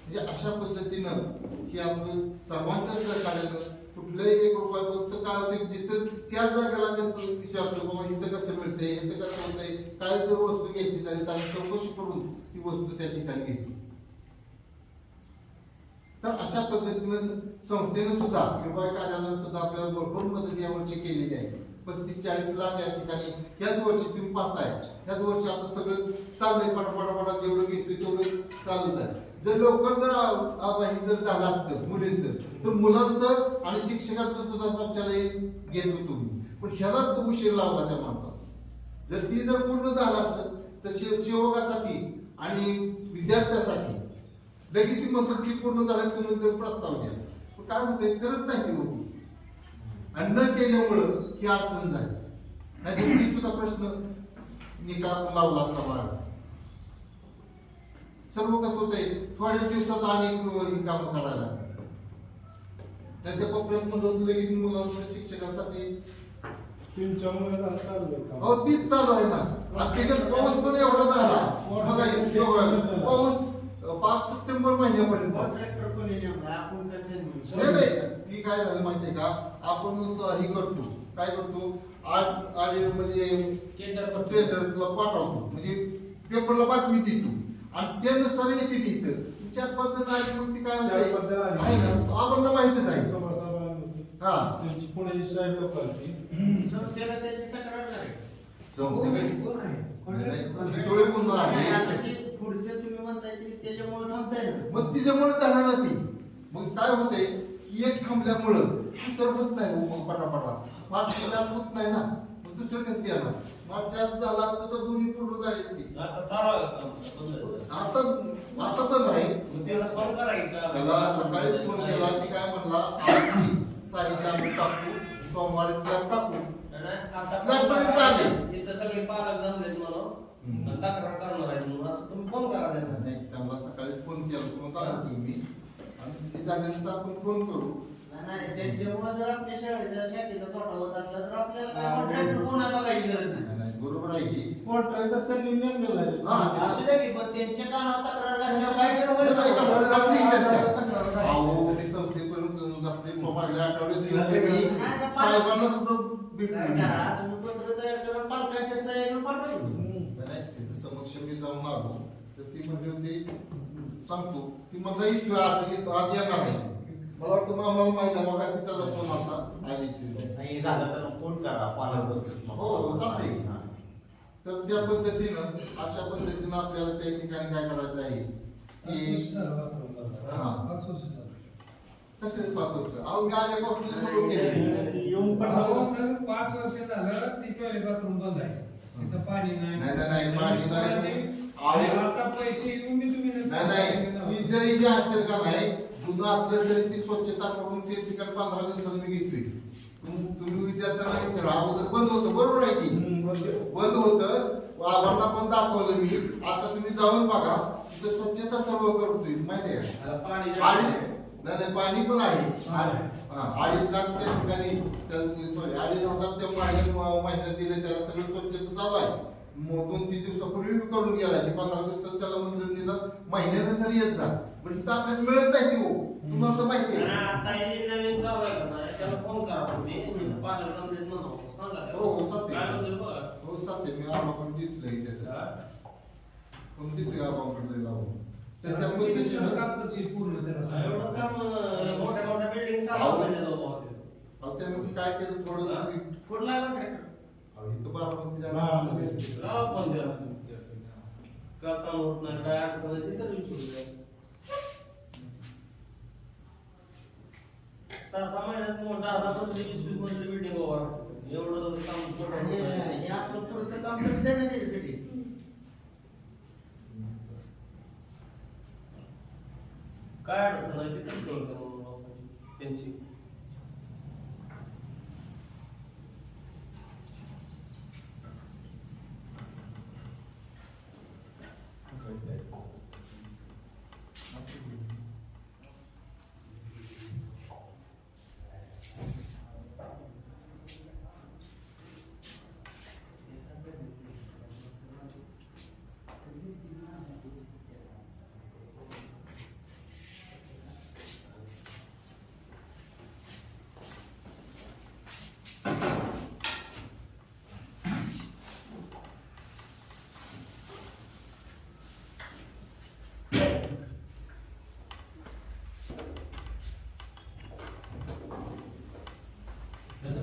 Speaker 3: म्हणजे अशा पद्धतीनं की आपण सर्वांचं सहकार्यानं कुठल्याही 1 रुपया फक्त काय होते जिथं 4 जागेला आम्ही विचारतो बाबा इथं कसं मिळते, इथं कसं होतंय, काय जर वस्तू घ्यायची झाली तर आम्ही चौकशी करून ती वस्तू त्या ठिकाणी घेतो. तर अशा पद्धतीनं संस्थेनं सुद्धा विभाग कार्यालयानं सुद्धा आपल्याला भरपूर मदत यावर्षी केलेली आहे. 35-40 लाख या ठिकाणी याच वर्षी तुम्ही पाहताय, याच वर्षी आपण सगळं चाललंय, पटापटा जेवढं घेतोय तेवढं चालूच आहे. जर लवकर जर झालं असतं मुलींचं तर मुलांचं आणि शिक्षकांचं सुद्धा शौचालय घेत होतो मी, पण ह्याला उशीर लावला त्या माणसाला. जर ती जर पूर्ण झालं असतं तर सेवकासाठी आणि विद्यार्थ्यासाठी लगेच ती म्हणतात ती पूर्ण झालं तुम्ही प्रस्ताव द्या, पण काय होतंय करत नाही ती होती. आणि न केल्यामुळं ही अडचण झाली, नाही ती सुद्धा प्रश्न निकाल लावला असता मला. सर्व कसं होतंय थोड्या दिवसात अनेक ही कामं करायला लागतात. त्या प्रयत्न लगेच मुलांच्या शिक्षकासाठी
Speaker 4: 3-4 महिने झालं चालू आहे.
Speaker 3: तीच चालू आहे ना. आणि त्याच्यात पाऊस पण एवढा झाला बघा, पाऊस 5 सप्टेंबर महिन्यापर्यंत. नाही ती काय झालं माहितीये का, आपण हे करतो, काय करतो म्हणजे टेंडरला पाठवतो, म्हणजे पेपरला बातमी देतो आणि त्यानुसार येते तिथं 4-5 जण आले, मग ती काय आपण माहितीच आहे. हा
Speaker 4: पुण्याची साहेब लोक
Speaker 2: पुढचं तुम्ही म्हणताय त्याच्यामुळे थांबताय ना,
Speaker 3: मग तिच्यामुळे झालं ना ती. मग काय होते की एक थांबल्यामुळं दुसरं होत नाही. मग पटापटा मार्च होत नाही ना, मग दुसरं कसं येणार. मार्च झाला असतं तर दोन्ही पूर्ण झाली असती. आता पण आहे. त्याला सकाळी फोन केला की काय म्हणला, आज साहित्य आम्ही टाकू, सोमवारी स्लॅब टाकू. स्लॅब पर्यंत आले
Speaker 5: सगळे पालक जमलेत म्हणून तक्रार करणार आहे म्हणून असं तुम्ही फोन करा
Speaker 3: नाही. त्यांना सकाळीच फोन केला, तुम्हाला मी आणि ते झाल्यानंतर आपण फोन करू.
Speaker 2: नाही त्यांच्यामुळे जर आपल्या शाखेचा तोटा होत असला तर आपल्याला काय कॉन्ट्रॅक्टर कोणा बघायची गरज नाही.
Speaker 3: बरोबर आहे की
Speaker 4: कॉन्ट्रॅक्टर त्यांनी नेमलेला आहे.
Speaker 2: असू द्या की, पण त्यांच्या कानावर तक्रार घातल्यावर काय
Speaker 3: नाही,
Speaker 2: होईल?
Speaker 3: नाही, कसं लागली की त्यांच्या. अहो, मी संस्थेपर्यंत आपली मागल्या आठवड्यात गेलो मी, साहेबांना सुद्धा भेटलो
Speaker 2: काय
Speaker 3: मी.
Speaker 2: करा, तुम्ही पत्र तयार करून पालकांच्या सह्या घेऊन पाठवा.
Speaker 3: नाही, तिथं समक्ष मी जाऊन आलो तर ती म्हणजे होती सांगतो, ती मला इतकी आज येणार आहे. मला वाटतं मला माहिती आहे, मग तिथं फोन आता आज इतकी
Speaker 2: नाही झालं तर फोन करा, पालक बसले.
Speaker 3: हो चालते. तर त्या पद्धतीनं अशा पद्धतीनं आपल्याला त्या ठिकाणी काय करायचं आहे की कसे 5 वर्ष अहो मी आल्यापासून सुरू केले.
Speaker 4: येऊन पण
Speaker 6: 5 वर्ष झालं ती टॉयलेट बाथरूम बंद आहे, तिथं पाणी नाही.
Speaker 3: नाही पाणी नाही.
Speaker 6: आता पैसे येऊन मी तुम्ही
Speaker 3: नाही ती जरी जे असेल का नाही, जुनं असलं तरी ती स्वच्छता करून ते ठिकाण 15 दिवसांनी मी घेतोय. तुम्ही विद्यार्थ्यांना विचारा, अगोदर बंद होतं, बरोबर आहे की बंद होतं, आव्हाना पण दाखवलं मी. आता तुम्ही जाऊन बघा, तिथं स्वच्छता सर्व करतोय, माहिती आहे. नाही पाणी पण आहे. 2.5 लाख त्या ठिकाणी 2.5 त्या महिन्यात दिले, त्याला सगळं स्वच्छता चालू आहे. 2-3 दिवसापूर्वी करून गेला, 15 दिवसात त्याला मंजूर दिलं, महिन्यानंतर येत जा. पण इथं आपल्याला मिळत नाही ती. हो तुम्हाला तर माहिती आहे.
Speaker 5: आता हे नवीन चालू आहे का नाही, त्याला फोन करा तुम्ही, पालक जमलेत म्हणून सांगा.
Speaker 3: हो चालते.
Speaker 5: काय म्हणतील बघा.
Speaker 3: हो चालते, मी आम्हाला दिसतोय त्याचं पण दिसतोय आम्हाला लावून. तर त्या पद्धतीनं
Speaker 6: पूर्ण त्याला
Speaker 5: एवढं काम मोठ्या मोठ्या बिल्डिंग 6 महिने जाऊ
Speaker 3: अहो त्यानं काय केलं थोडं
Speaker 2: फोडला ना ट्रॅक्टर.
Speaker 3: अहो इथं बारामती
Speaker 4: बारामती.
Speaker 3: झालं.
Speaker 5: लावा फोन द्या का काम होत नाही काय अडचण आहे ते तर विचारू द्या 6-6 महिन्यात मोठा 10-15-20 मजली बिल्डिंग उभा राहतो एवढं तर काम छोटं
Speaker 2: आणि
Speaker 5: होत नाही.
Speaker 2: हे आपलं पुढचं काम कधी देणार त्याच्यासाठी.
Speaker 5: काय अडचण आहे ते तर कळतं मग आपण त्यांची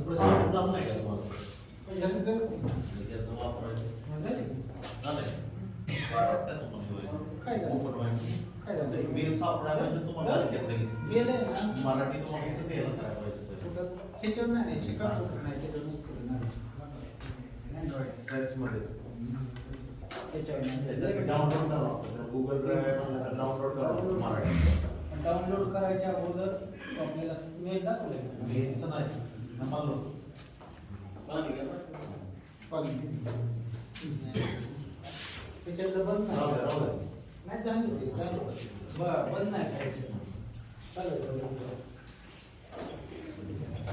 Speaker 7: प्रश्न जात नाही का तुम्हाला?
Speaker 3: त्याचं जर
Speaker 7: त्याचं वापरायचं. झालंय. काय तुम्हाला
Speaker 1: काय झालं?
Speaker 7: ओपन व्हायचं.
Speaker 1: काय झालं?
Speaker 7: एक मेल सापडायला पाहिजे तुम्हाला तारखेत लगेच.
Speaker 1: गेलंय ना.
Speaker 7: मराठी तुम्हाला इथंच यायला करायला पाहिजे सर.
Speaker 1: ह्याच्यावर नाही शिका नाही त्याच्यावर नुसतं नाही.
Speaker 7: सर्च मध्ये
Speaker 1: त्याच्यावर
Speaker 7: त्याचं
Speaker 1: नाही.
Speaker 7: डाउनलोड करावं लागतं. गुगल ड्राईव्ह डाउनलोड करावं लागतं मराठी.
Speaker 1: डाउनलोड करायच्या अगोदर आपल्याला मेल दाखवले
Speaker 7: मेलचं नाही. आम्हाला
Speaker 5: पाणी घ्या ना.
Speaker 1: त्याच्यातलं बंद
Speaker 7: राहू द्या, राहू
Speaker 1: नाही
Speaker 7: द्या.
Speaker 1: नाही झालं ते झालं. बंद नाही करायचं चालू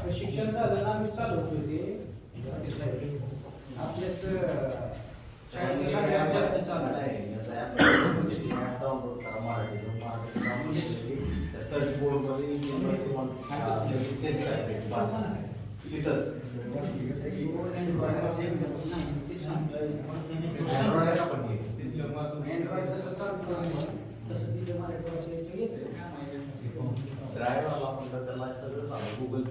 Speaker 1: प्रशिक्षण झालं ना आम्ही चालवतोय ते आपल्याच शाळेच्या सगळ्यात जास्त चालू आहे.
Speaker 7: याचा ॲप डाउनलोड करा मराठीचं. मराठीचं डाउनलोड केलं की सर्च बोर्डमध्ये तुम्हाला चेंज करायचं भाषा. इथंच Android आहे का पण हे?
Speaker 1: अँड्रॉइड जसं चालतो तसं तिथे मराठी भाषेचं येतं.
Speaker 7: ड्राईव्ह आला आपण तर त्याला सगळं सांगू गुगल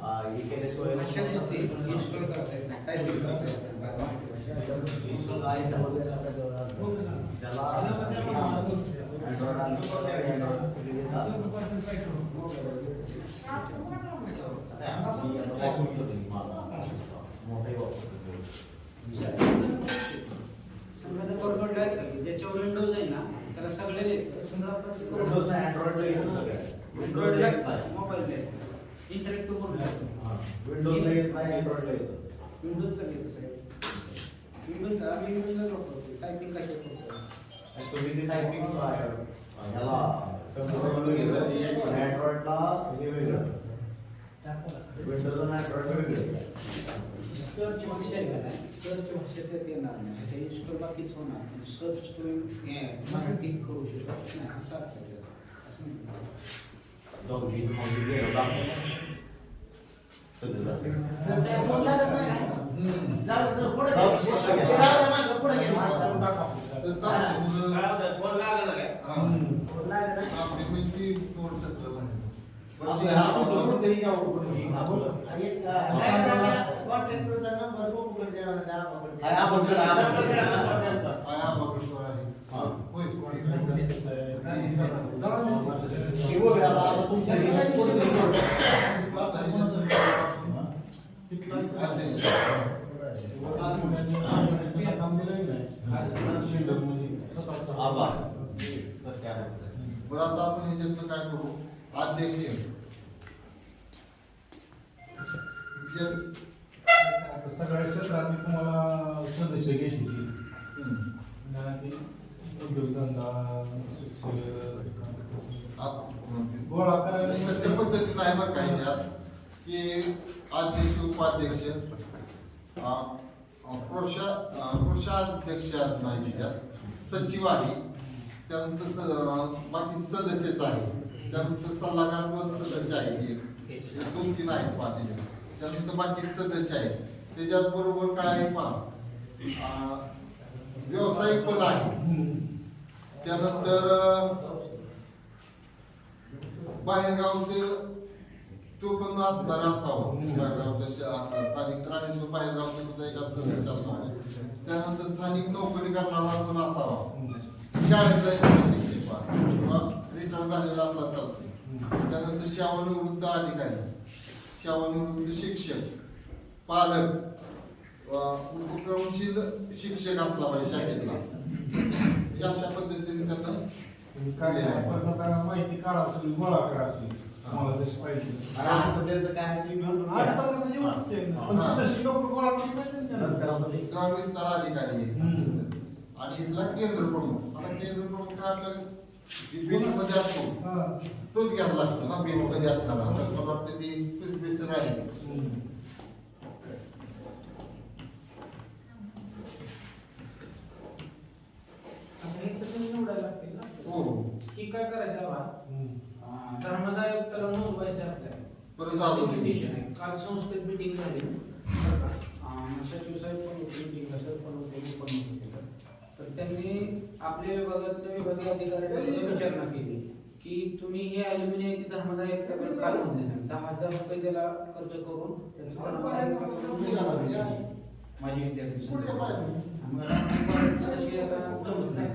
Speaker 7: हे केल्याशिवाय
Speaker 1: भाषा दिसते इन्स्टॉल करता येत नाही टायपिंग करता येत नाही.
Speaker 7: इन्स्टॉल आहे त्यामध्ये त्याला Android आलं तर Android सगळे येतात. आता आम्ही आता वापरतो ते मला. मोठे वापरतो.
Speaker 1: संगणकावर पडलं आहे का की ज्याच्यावर विंडोज आहे ना त्याला सगळे येतं. सगळं
Speaker 7: Windows नाही Androidला येतं सगळ्या.
Speaker 1: विंडोजला मोबाईलला इंटरॅक्टिव्ह बोर्ड
Speaker 7: विंडोजला येत नाही Androidला येतं.
Speaker 1: विंडोजला घेतो साहेब विंडोजला आम्ही विंडोजला वापरतो टायपिंग कशात होतं.
Speaker 7: तुम्ही टायपिंग ह्याला कम्प्युटरवर घेतलं Androidला हे वेगळं. विंडोज आणि Android वेगळं.
Speaker 1: सर्च भाषा आहे का नाही सर्च भाषा त्यात येणार नाही त्याच्या इन्स्टॉल बाकीच होणार सर्च तुम्ही मराठी करू शकता नाही असं अर्थ आहे त्याचा. असं नाही.
Speaker 7: दोघी मग गेलो दाखवलं. सगळं दाखवलं.
Speaker 2: सर, त्या फोन लागत नाही ना. झालं तर पुढे
Speaker 7: जाऊ,
Speaker 2: घे.
Speaker 7: पुढे घे.
Speaker 2: राहिलं मागं, पुढे घे.
Speaker 3: तर चालतं.
Speaker 5: काय होतं फोन लागला काय
Speaker 3: हा.
Speaker 2: फोन लागत नाही.
Speaker 3: आपली कोणती कोड सत्र म्हणजे
Speaker 7: असं हा तुमचं पुढचं घ्या उघडून घे.
Speaker 2: आणि काय कॉन्टॅक्टरचा नंबर गुगल द्यावा लागेल आपण.
Speaker 7: आहे आपल्याकडे, आपल्याकडे.
Speaker 3: आया पकडतो आहे.
Speaker 7: हा.
Speaker 3: होय होय.
Speaker 7: हे बघा, आता तुमचं हे पुढचं हे बघा.
Speaker 3: अध्यक्ष
Speaker 7: आभार. सर, काय म्हणताय?
Speaker 3: बरं आता आपण ह्याच्यातनं काय करू अध्यक्ष
Speaker 4: आता सगळ्या क्षेत्रातली तुम्हाला सदस्य घ्यायची ती. आणि ती उद्योगधंदा गोळा करायला
Speaker 3: कशा पद्धतीनं आहे बरं काय यात की अध्यक्ष उपाध्यक्ष कोषाध्यक्ष नाही त्यात सचिव आहे त्यानंतर बाकी सदस्यच आहे त्यानंतर सल्लागार पद सदस्य आहे 2-3 आहेत पाटील त्यानंतर बाकी सदस्य आहेत त्याच्यात बरोबर काय आहे पहा व्यावसायिक पण आहे त्यानंतर बाहेरगावचे तो पण असणार असावा. बाहेरगावचा असणार स्थानिक राहण्याचं बाहेरगावचा सुद्धा एक सदस्य असावा. त्यानंतर स्थानिक नोकरी करणारा पण असावा. शाळेतला एखादा शिक्षक किंवा रिटायर झालेला असला चालतो. त्यानंतर सेवानिवृत्त अधिकारी, सेवानिवृत्त शिक्षक, पालक, उपक्रमशील शिक्षक असला पाहिजे शाळेतला. अशा पद्धतीने त्यांना
Speaker 4: काय पण आता माहिती काढा सगळी गोळा करा अशी मला तशी पाहिजे.
Speaker 7: आणि आमचं त्यांचं काय आहे ते मिळून घ्या.
Speaker 4: आज चाललं तर एवढंच आहे. पण तशी लोक गोळा केली पाहिजे ना त्याला.
Speaker 7: नंतर आता ते
Speaker 3: ग्राम विस्तार अधिकारी आहे. आणि इथला केंद्र प्रमुख. आता केंद्र प्रमुख हा आपल्या मध्ये असतो
Speaker 4: हा.
Speaker 3: तोच घ्यायला लागतो ना बीट मध्ये असताना. मला वाटतं ती बेसर आहे.
Speaker 1: निवडायला लागतील ना.
Speaker 3: हो.
Speaker 1: ही काय करायचं बा, धर्मदायुक्ताला नोंदवायचं आपल्याला.
Speaker 3: परत चालू
Speaker 1: Invitation आहे. काल संस्थेत मीटिंग झाली. सचिव साहेब पण होते, मीटिंगला सर पण होते, मी पण होते. तर त्यांनी आपल्या विभागातल्या विभागीय अधिकाऱ्यांना सुद्धा विचारणा केली की तुम्ही हे अल्युमिनियम धर्मदायुक्ताकडे का नोंदले नाही. 10,000 रुपये त्याला खर्च करून त्याचं धर्मदायुक्ताकडे नोंदवलं पाहिजे. माझी विद्यार्थी संघ. तशी आता जमत नाही.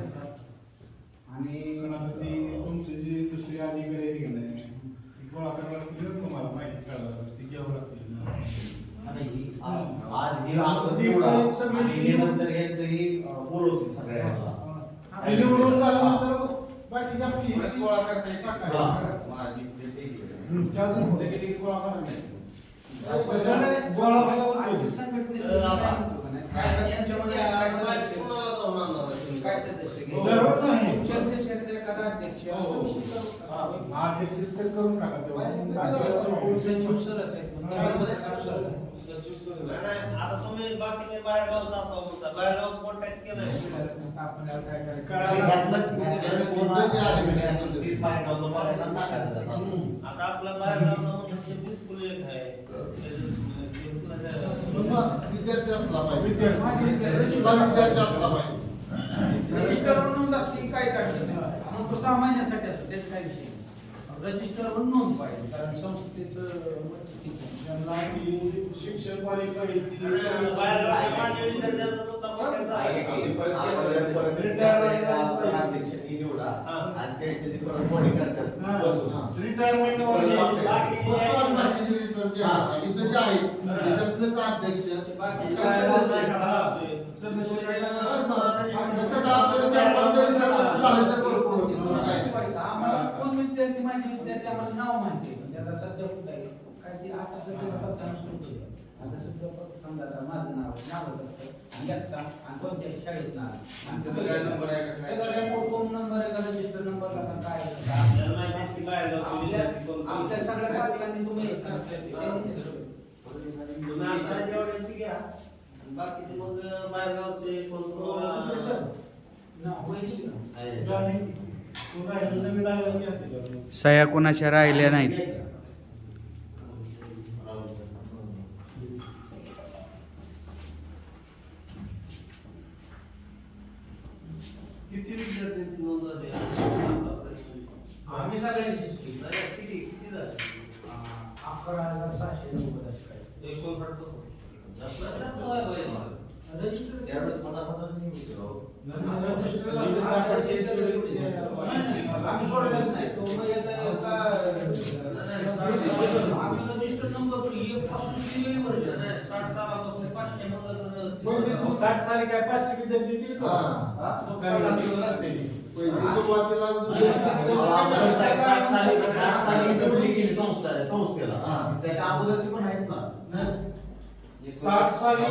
Speaker 1: आणि
Speaker 4: पण आता ती तुमची जी दुसरी अधिकारी आहे की नाही ती गोळा करायला लागतील ना तुम्हाला माहिती काढायला ती घ्यावं लागतील ना.
Speaker 7: आज हे अगोदर निवडा आणि नंतर यांचंही बोलवतील सगळ्यांना.
Speaker 4: ते निवडून झाल्यानंतर बाकीची आपली
Speaker 1: परत गोळा करता येईल.
Speaker 4: त्याचं
Speaker 1: लगेच गोळा करा नाही.
Speaker 4: तसं नाही, गोळा व्हायला पण
Speaker 1: आर्थिक
Speaker 4: पाहिजे.
Speaker 1: संघटनेचं काय यांच्यामध्ये काय सदस्य? काय सदस्य?
Speaker 4: जरूर नाही.
Speaker 1: उपाध्यक्ष, एखादा अध्यक्ष असं विषय करू.
Speaker 4: अध्यक्ष तर करून टाका तेवढं.
Speaker 1: सचिव सरच आहेत. त्यानुसार आहे.
Speaker 5: आता तुम्ही बाकीचे बाहेरगावचा असावं म्हणता, बाहेरगावचं कॉन्टॅक्ट केलंय.
Speaker 1: आपल्याला काय करायचं?
Speaker 7: तीच बाहेरगावचं बघायचं टाकायचं त्यात.
Speaker 5: आता आपला बाहेरगावचा म्हणजे ते स्कूल एक आहे.
Speaker 3: विद्यार्थी असला पाहिजे.
Speaker 4: विद्यार्थी.
Speaker 3: तुला विद्यार्थी असला पाहिजे.
Speaker 1: रजिस्टरवर नोंद असली काय काढलं नाही. मग तो 6 महिन्यासाठी असतो, त्याच काय विषय. रजिस्टरवर नोंद पाहिजे कारण संस्थेचं
Speaker 4: त्यांना ती शिक्षक वाली पाहिजे ती सगळी
Speaker 5: बाहेरगावच्या माझ्या विद्यार्थ्यांचा तो तपास
Speaker 7: आहे
Speaker 5: करायचा.
Speaker 7: की परत अध्यक्षांनी निवडा आणि त्यांचे ते परत बॉडी करतात बसून.
Speaker 4: रिटायरमेंट
Speaker 3: बाकीचे रिटर्नचे आहेत. इथं जे आहेत त्याच्यातलं का अध्यक्ष काय सदस्य?
Speaker 4: सदस्य
Speaker 3: जसं का आपल्याला 4-5 जरी सदस्य झाले तर भरपूर होतील.
Speaker 1: आम्हाला कोण विद्यार्थी माझे विद्यार्थी आम्हाला नाव माहिती पण त्याला सध्या कुठं आहे काय ते आता सध्या फक्त आता सध्या फक्त समजा आता माझं नावच असतं आणि एकटा आणि कोणत्या शाळेत नाव आणि त्याचा नंबर आहे कोण नंबर आहे का रजिस्टर नंबर कसा काय
Speaker 5: आपल्याला माहिती आहे की बाहेरगावचे विद्यार्थी कोण कोण
Speaker 1: आपल्या सगळ्या पालकांनी तुम्ही
Speaker 5: तुम्ही असताना तेवढ्यांची घ्या आणि बाकीचे मग बाहेरगावचे कोण कोण
Speaker 4: नवीन आलेलं घ्या.
Speaker 2: सह्या कोणाच्या राहिल्या नाहीत.
Speaker 5: किती विद्यार्थ्यांची नोंद झाली?
Speaker 1: आम्ही सगळ्यांचीच केली.
Speaker 5: किती झाली?
Speaker 1: 11,690 अशी काय.
Speaker 5: 59 पासून. जास्त जास्त आहे बाई मला.
Speaker 1: रजिस्टर
Speaker 7: त्यावेळेस पदापदाला निवडून
Speaker 1: आम्ही सोडलंच नाही. तो मग येता येता आम्ही रजिस्टर नंबर एक पासून दिलेली वर्जन आहे.
Speaker 5: 60 सालापासून 500 मुलं
Speaker 4: 60 साली काय 500 विद्यार्थी दिले तो?
Speaker 3: पहिली सुरुवातीला
Speaker 7: संस्थेला त्याच्या अगोदरची पण आहेत ना.
Speaker 4: 60 साली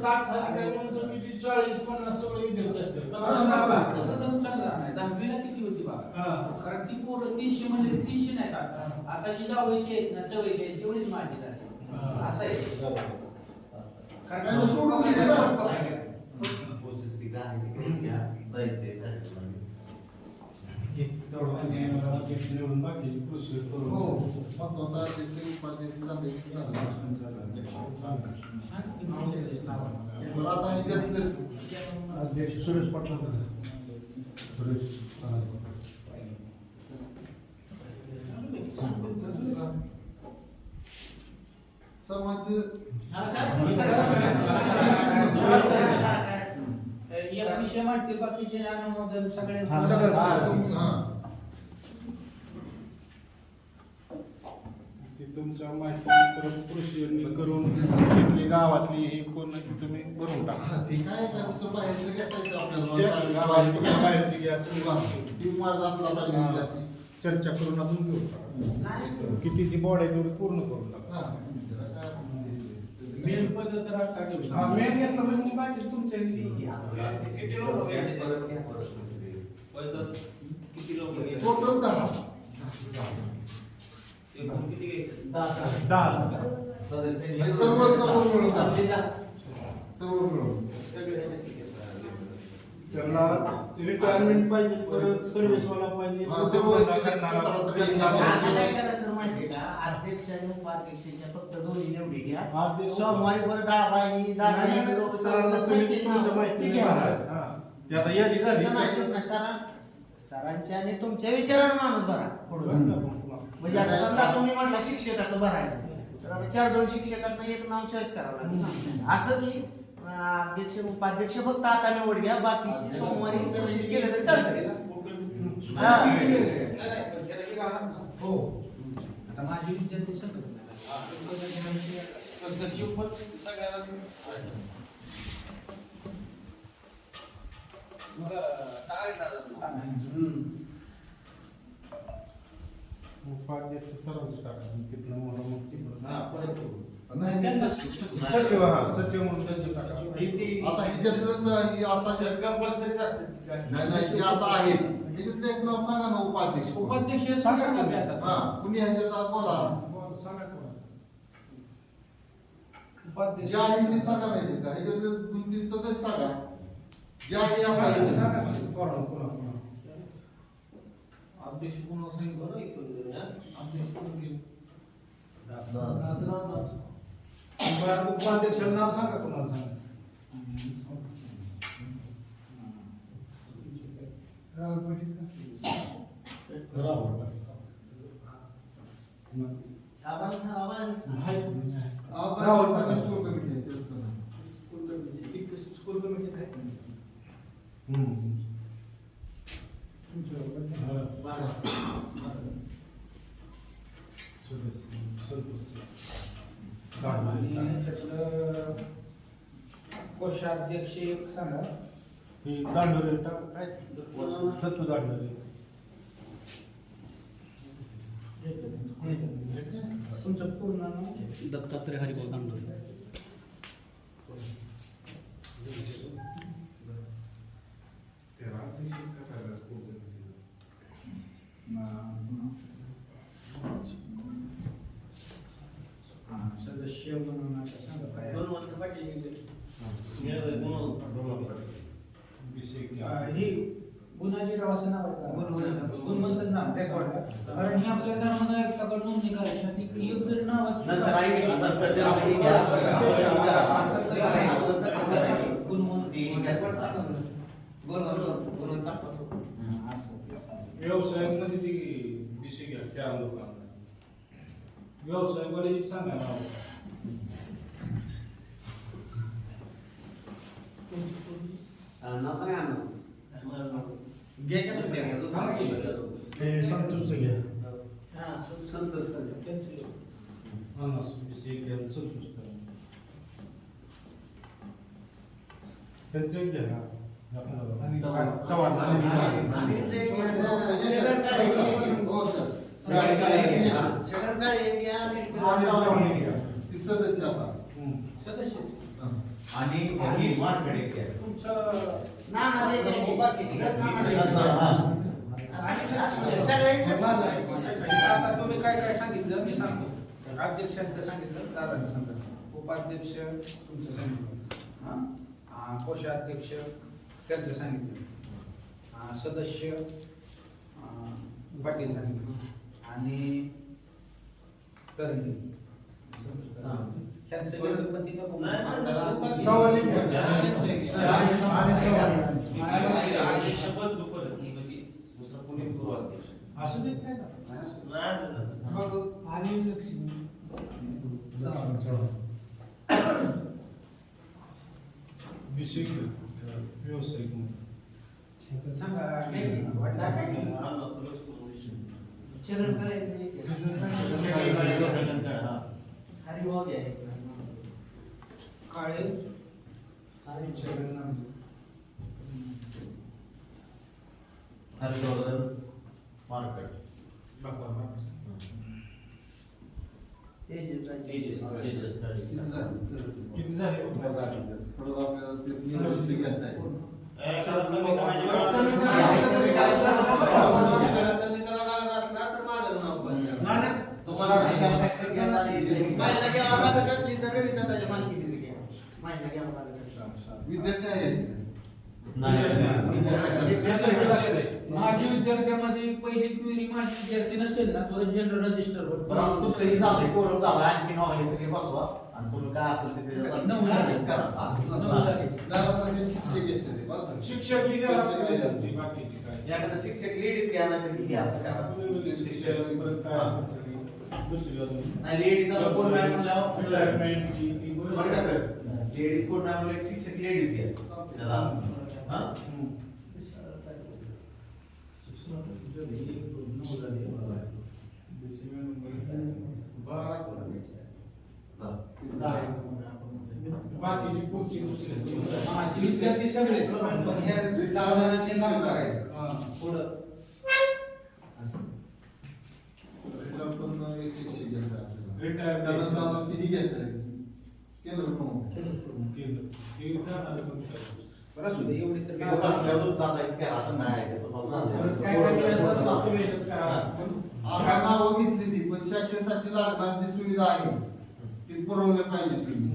Speaker 4: 60 साली काय म्हणतो मी 40-50 सगळे विद्यार्थी असतील.
Speaker 1: तसं तर चांगला नाही. 10वीला किती होती
Speaker 4: हा.
Speaker 1: बघा कारण ती पोरं 300 म्हणजे 300 नाही आता जी 10वीची आहेत ना 44 एवढीच माहिती झाली असं आहे कारण
Speaker 3: सोडून दिली ना.
Speaker 4: निवडून बाकीची प्रोसेस
Speaker 3: हो
Speaker 4: करून
Speaker 3: महत्वाचा अध्यक्ष उपाध्यक्ष झाले. बरं, आता ह्याच्यातलेच
Speaker 4: अध्यक्ष सुरेश पाटील सुरेश
Speaker 3: सर्वांचे
Speaker 1: एक विषय मांडतील बाकीचे अनुमोदन सगळे
Speaker 4: सगळं. ती तुमच्या माहिती परत कृषी करून तिथली गावातली ही पूर्ण ती तुम्ही भरून टाका.
Speaker 3: ते काय करायचं बाहेरचं घेता येतं
Speaker 4: त्या
Speaker 3: आपल्याला
Speaker 4: गावाची तुम्ही बाहेरची गॅस
Speaker 3: ती माझा आपला पाहिजे विद्यार्थी.
Speaker 4: चर्चा करून अजून घेऊन टाका. कितीची बॉड आहे तेवढी पूर्ण करून टाका.
Speaker 3: हा.
Speaker 2: मेन पद्धत तर आता ठेवू.
Speaker 4: हा मेन घेतलं म्हणजे मग बाकी तुमच्या इथे.
Speaker 5: किती लोक किती लोक
Speaker 3: टोटल 10.
Speaker 5: किती घ्यायचं
Speaker 4: 10
Speaker 7: सदस्य
Speaker 3: हे सर्व मिळून सर्व मिळून
Speaker 4: त्यांना रिटायरमेंट पाहिजे, परत सर्व्हिस वाला पाहिजे,
Speaker 3: हा,
Speaker 4: तसे
Speaker 3: सर्व
Speaker 4: पूर्ण
Speaker 3: एक-
Speaker 4: करणारा
Speaker 2: आता
Speaker 4: पाहिजे.
Speaker 2: काय करायचं माहितीये का, अध्यक्ष आणि उपाध्यक्षाच्या फक्त दोन्ही निवडी घ्या.
Speaker 4: अध्यक्ष-
Speaker 2: सोमवारी परत बाई जागा
Speaker 4: नाही,
Speaker 2: नाही,
Speaker 4: नाही,
Speaker 2: लोकं
Speaker 4: सरांना
Speaker 2: सांगतात
Speaker 4: तुम्ही
Speaker 2: की
Speaker 4: तुमच्या
Speaker 2: नाव,
Speaker 4: माहितीने
Speaker 2: ठीक आहे.
Speaker 4: भरा. हा. ते आता यादी झाली.
Speaker 2: तसं नाही, तसं नाही. सरांच्या आणि तुमच्या विचारानं माणूस भरा पुढं. म्हणजे आता समजा तुम्ही म्हटलं शिक्षकाचं भरायचं, तर आता 4-2 शिक्षकांना एक नाव चॉईस करावं लागेल. असं की अध्यक्ष उपाध्यक्ष फक्त आता निवड घ्या, बाकीचे सोमवारी कोशिश केलं तरी चालतं. हा.
Speaker 1: हो आता माझी विद्यार्थी संघटना सचिव पण सगळ्याला
Speaker 4: उपाध्यक्ष सर्वच टाका. तिथनं मला मग ती बरं.
Speaker 3: सचिव
Speaker 4: सचिव म्हणून त्यांची टाका.
Speaker 3: आता ह्याच्यातलंच ही आता जे-
Speaker 1: कंपल्सरीच असते
Speaker 3: नाही जे आता आहेत ह्याच्यातलं एक नाव सांगा ना उपाध्यक्ष.
Speaker 1: उपाध्यक्ष
Speaker 4: सांगा
Speaker 1: सांगा
Speaker 4: तुम्ही.
Speaker 1: आता.
Speaker 3: हा कुणी ह्याच्यात बोला
Speaker 4: बरं, सांगा कोणाला.
Speaker 1: उपाध्यक्ष
Speaker 3: जे आहे ते सांगा नाही ते का ह्याच्यातले 2-3 सदस्य सांगा जे आहे असं आहे ते सांगा.
Speaker 4: सांगा कोणाला.
Speaker 1: अध्यक्ष कोण सांगितलं ना अध्यक्ष कोण केलं
Speaker 4: बरं, उपाध्यक्षाचं नाव सांगा कोणाला सांगा.
Speaker 6: राहुल पाटील का?
Speaker 3: राहुल पाटील स्कूल कमिटी आहे ते पण.
Speaker 1: स्कूल कमिटी आहे
Speaker 4: हम्म.
Speaker 1: आणि त्यातलं कोषाध्यक्ष एक सांगा
Speaker 4: ही दांडोरे टाक काय दत्तू दांडोरे.
Speaker 1: तुमचं पूर्ण नाव
Speaker 8: दत्तात्रय हरिभाऊ दांडोरे.
Speaker 1: सदस्य म्हणून आता सांगा काय
Speaker 5: गुणवंत पाटील निळं गुणवंत
Speaker 1: ही गुणाजीराव असं नाव आहे का गुणवंत नाव रेकॉर्ड कारण ही आपल्या धर्मनायकाकडे नोंदणी करायची आहे. ती एक जरी नावात
Speaker 7: नंतर आहे की नंतर ते राहिली घ्या.
Speaker 4: व्यवसायामध्ये ती दिशी घ्या त्या लोकांना. व्यवसायामध्ये सांगा नाव. ते संतोषचं घ्या. त्यांचं एक घ्या. आणि चव्हाण
Speaker 3: हो सर ती सदस्य आता
Speaker 1: सदस्य
Speaker 7: आणि ही मार्केट एक आहे.
Speaker 1: तुमचं
Speaker 2: ना ते
Speaker 1: आता तुम्ही काय काय सांगितलं मी सांगतो. अध्यक्षांचं सांगितलं दादांचं सांगितलं उपाध्यक्ष तुमचं सांगितलं कोषाध्यक्ष त्यांचं सांगितलं सदस्य पाटील सांगितलं आणि करंदी त्यांचं जगपती नको
Speaker 4: चव्हाण एक घ्या.
Speaker 5: अध्यक्ष पण दुसरं कोणी करू अध्यक्ष
Speaker 4: असं देत नाही ना.
Speaker 5: नाही
Speaker 6: आणि लक्ष्मी
Speaker 4: विषय व्यावसायिक म्हणून.
Speaker 2: चरण करायचं नाही. हरिभाऊ घ्या एक.
Speaker 1: काळे
Speaker 7: हरिवर्धन मार्केट.
Speaker 2: तेजस जायचे.
Speaker 7: तेजस गाडी.
Speaker 3: किती झालं?
Speaker 4: किती झाले?
Speaker 3: थोडं आपल्याला ते निवडून घ्यायचं आहे.
Speaker 5: कमी करायची
Speaker 2: कमी करा.
Speaker 5: कमी करावं लागत असणार तर माझं नाव पाहिजे.
Speaker 7: तुम्हाला
Speaker 2: माहितीला घ्यावं लागत असली तर रवी दादाच्या मालकीने घ्या. माहितीला घ्यावं लागत असलं.
Speaker 3: विद्यार्थी आहे
Speaker 1: माझी विद्यार्थ्यामध्ये पहिली क्वेरी माझी विद्यार्थी नसेल ना तर जनरल रजिस्टर
Speaker 7: बरं, आता तुमचं हे झालंय, कोरम झालं, आणखी नाव हे सगळे बसवा आणि तुम्ही काय असेल ते त्याच्यात adjust करा.
Speaker 3: शिक्षक घेतले ते बघा.
Speaker 4: शिक्षक ही काय असते त्यांची बाकीची काय
Speaker 7: एखादा शिक्षक लेडीज घ्या नाही तर घ्या असं करा.
Speaker 4: शिक्षक परत काय दुसरी अजून
Speaker 7: नाही लेडीज आता कोण नाही म्हणल्यावर
Speaker 4: Environment ची ती
Speaker 7: बरं
Speaker 4: बरोबर
Speaker 7: का सर, लेडीज कोण नाही म्हणलं, एक शिक्षक लेडीज घ्या त्याला. हा?
Speaker 4: बाकीची पुढची दुसरी
Speaker 1: माझी विद्यार्थी सगळेच पण ह्या लावणाऱ्याचे काम करायचं पुढं
Speaker 3: पण एक शिक्षक घ्यायचा आपल्याला.
Speaker 4: रिटायर
Speaker 3: त्यानंतर तिही घ्यायचं आहे. केंद्र प्रमुख.
Speaker 4: केलं ते जाणार पण
Speaker 1: बरं असू दे एवढी तर
Speaker 7: तिथं बसल्यावर तुमचं आता इतकं राहत नाही ते तुम्हाला
Speaker 4: परत काय
Speaker 7: झालं.
Speaker 4: काय असतं तुम्ही करा
Speaker 3: आता नावं घेतली ती पण शाखेसाठी लागणार जी सुविधा आहे ती पुरवल्या पाहिजे तुम्ही.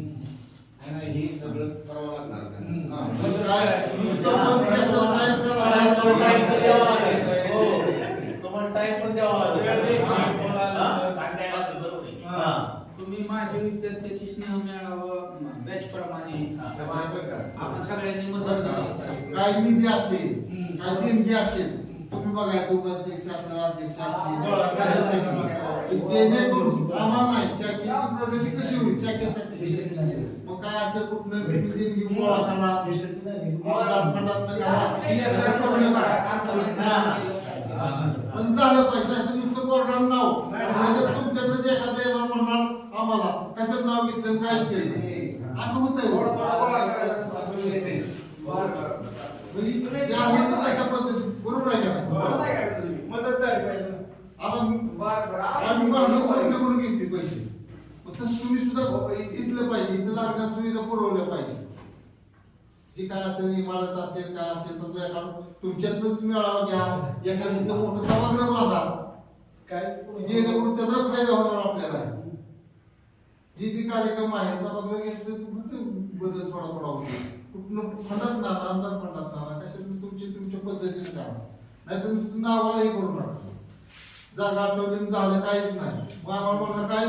Speaker 1: हे सगळं करावं लागणार
Speaker 3: हा. पण काय उत्तम पद घ्यायचं, काय
Speaker 7: टाइम पण
Speaker 3: करायचं?
Speaker 7: द्यावा लागेल. हो. तुम्हाला टाइम पण द्यावा लागेल. हा.
Speaker 1: तुम्ही माझ्या विद्यार्थ्याची स्नेह मिळावं बॅच प्रमाणे आपण सगळ्यांनी मदत करावी.
Speaker 3: काय निधी असेल काय देणगी असेल तुम्ही बघायचं उपाध्यक्ष असेल अध्यक्ष असतील जेणेकरून आम्हाला नाही शाखेची प्रगती कशी होईल शाखेसाठी मग काय असेल कुठनं तुम्ही देणगी गोळा करा मतदान फंडातनं करा पण झालं पाहिजे नाही नुसतं बोर्डानं नाव म्हणजे तुमच्यातलं जे एखादं येणार म्हणणार आम्हाला कशात नाव घेतलं काहीच केलं असं होतंय म्हणजे जे आहे ते तशा पद्धती बरोबर आहे का
Speaker 4: मदत झाली पाहिजे
Speaker 3: आता आम्ही भांडवल संस्थेकडून घेतली पैसे मग तसं तुम्ही सुद्धा घेतलं पाहिजे इथं लागणाऱ्या सुविधा पुरवल्या पाहिजे जे काय असेल इमारत असेल काय असेल समजा एखादं तुमच्यातच मेळावा घ्या एखादं इथं मोठं सभागृह बांधा
Speaker 4: काय
Speaker 3: जेणेकरून त्याचा फायदा होणार आपल्याला जे जे कार्यक्रम आहे सभागृह घेतले बदल थोडा थोडा होतो कुठलं फंडात ना आमदार फंडात ना कशात तुमच्या पद्धतीने करा नाही तर नुसतं नावालाही करू नका जागा आठवली झालं काहीच नाही मग आम्हाला म्हणा काय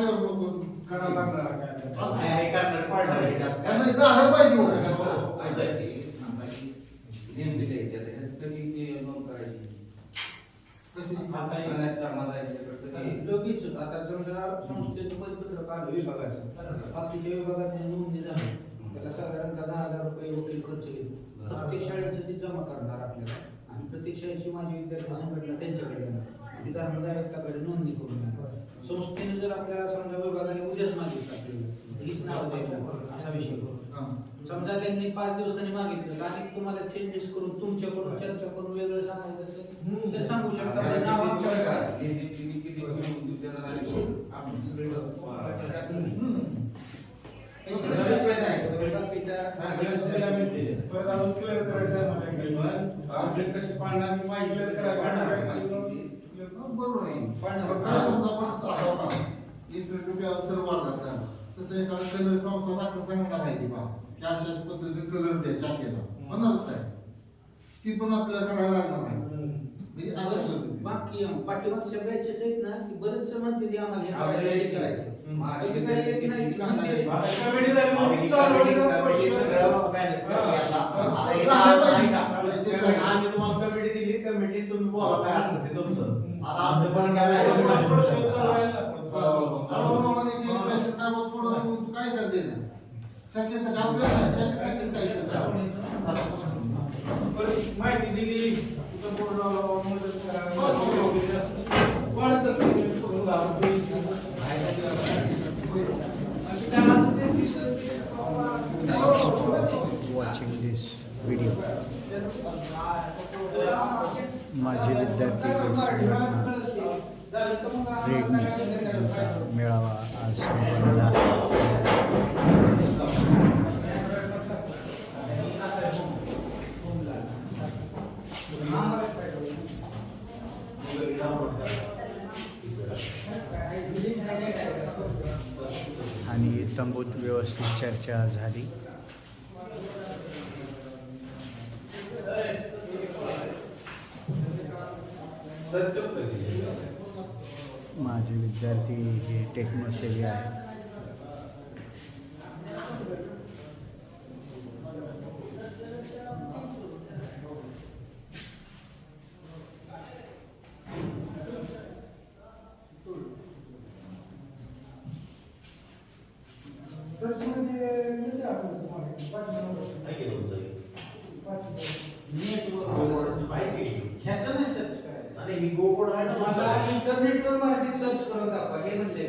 Speaker 4: करावं लागणार काय
Speaker 3: असं
Speaker 7: हे करणार पाहिजे जास्त काय.
Speaker 3: नाही झालं पाहिजे हो.
Speaker 1: लगेच आता समजा संस्थेचं परिपत्रक आलं विभागाचं बाकीच्या विभागाची नोंदणी झाली त्याला साधारणतः 10,000 रुपये वकील खर्च येतो प्रत्येक शाळेचं ती जमा करणार आपल्याला आणि प्रत्येक शाळेची माझी विद्यार्थी संघटना त्यांच्याकडे येणार ती धर्मदायकाकडे नोंदणी करून येणार संस्थेने जर आपल्याला समजा विभागाने उद्याच मागितलं आपल्याला हीच नावं द्यायचं असा विषय करू समजा त्यांनी 5 दिवसांनी मागितलं आणि तुम्हाला चेंजेस करून तुमच्याकडून चर्चा करून वेगळं सांगायचं असेल तर सांगू शकता म्हणजे नाव आमच्याकडे
Speaker 4: परत अजून क्लिअर करायचं
Speaker 1: कसे पाळणार
Speaker 3: बरोबर आहे काय समजा परत असावं ना इंटरव्ह्यू सर्व वाढतात तसं एखादा कलर संस्था टाकत सांगणार आहे की बा की अशा पद्धतीने कलर द्या शाखेला होणारच आहे ती पण आपल्याला करायला लागणार आहे म्हणजे अशा पद्धतीने
Speaker 1: बाकी पाठीमागच्या बॅचेस आहेत ना ती बरेच म्हणते ते आम्हाला हे करायचं तुम्ही काही येत नाही की म्हणते
Speaker 4: कमिटी झाली मग चालू
Speaker 7: आम्ही तुम्हाला कमिटी दिली कमिटी तुम्ही बोला काय असतं ते तुमचं आता आमचं पण काय
Speaker 3: काय शक्यसाठी आपल्याला शक्यसाठी काय
Speaker 4: परत माहिती दिली कुठं बोर्ड लावला मदत करा वगैरे असं कोणाचं तरी करून लावा. अशी काय माणसं ते
Speaker 8: watching this video. माझे विद्यार्थी संघटना रेडमी यांचा मेळावा आज संपन्न झाला. आणि तंबूत व्यवस्थित चर्चा झाली. माझे विद्यार्थी हे टेक्नोसेवी आहेत.
Speaker 1: ह्याचं नाही सर्च करायचं.
Speaker 7: आणि ही गोकुळ आहे ना
Speaker 1: मला इंटरनेटवर मराठी सर्च करून दाखवा हे म्हणले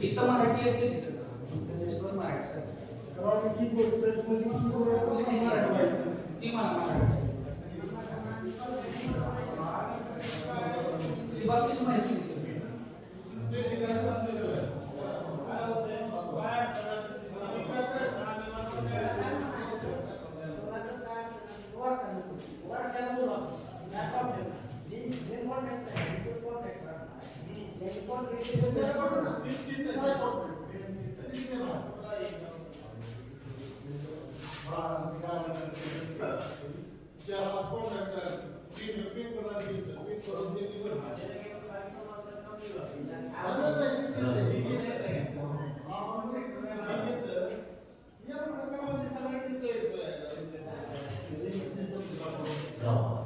Speaker 1: इथं मराठी येते इंटरनेटवर मराठी सर्च ती मला मराठी ती बाकीची माहिती नाही.
Speaker 7: राव.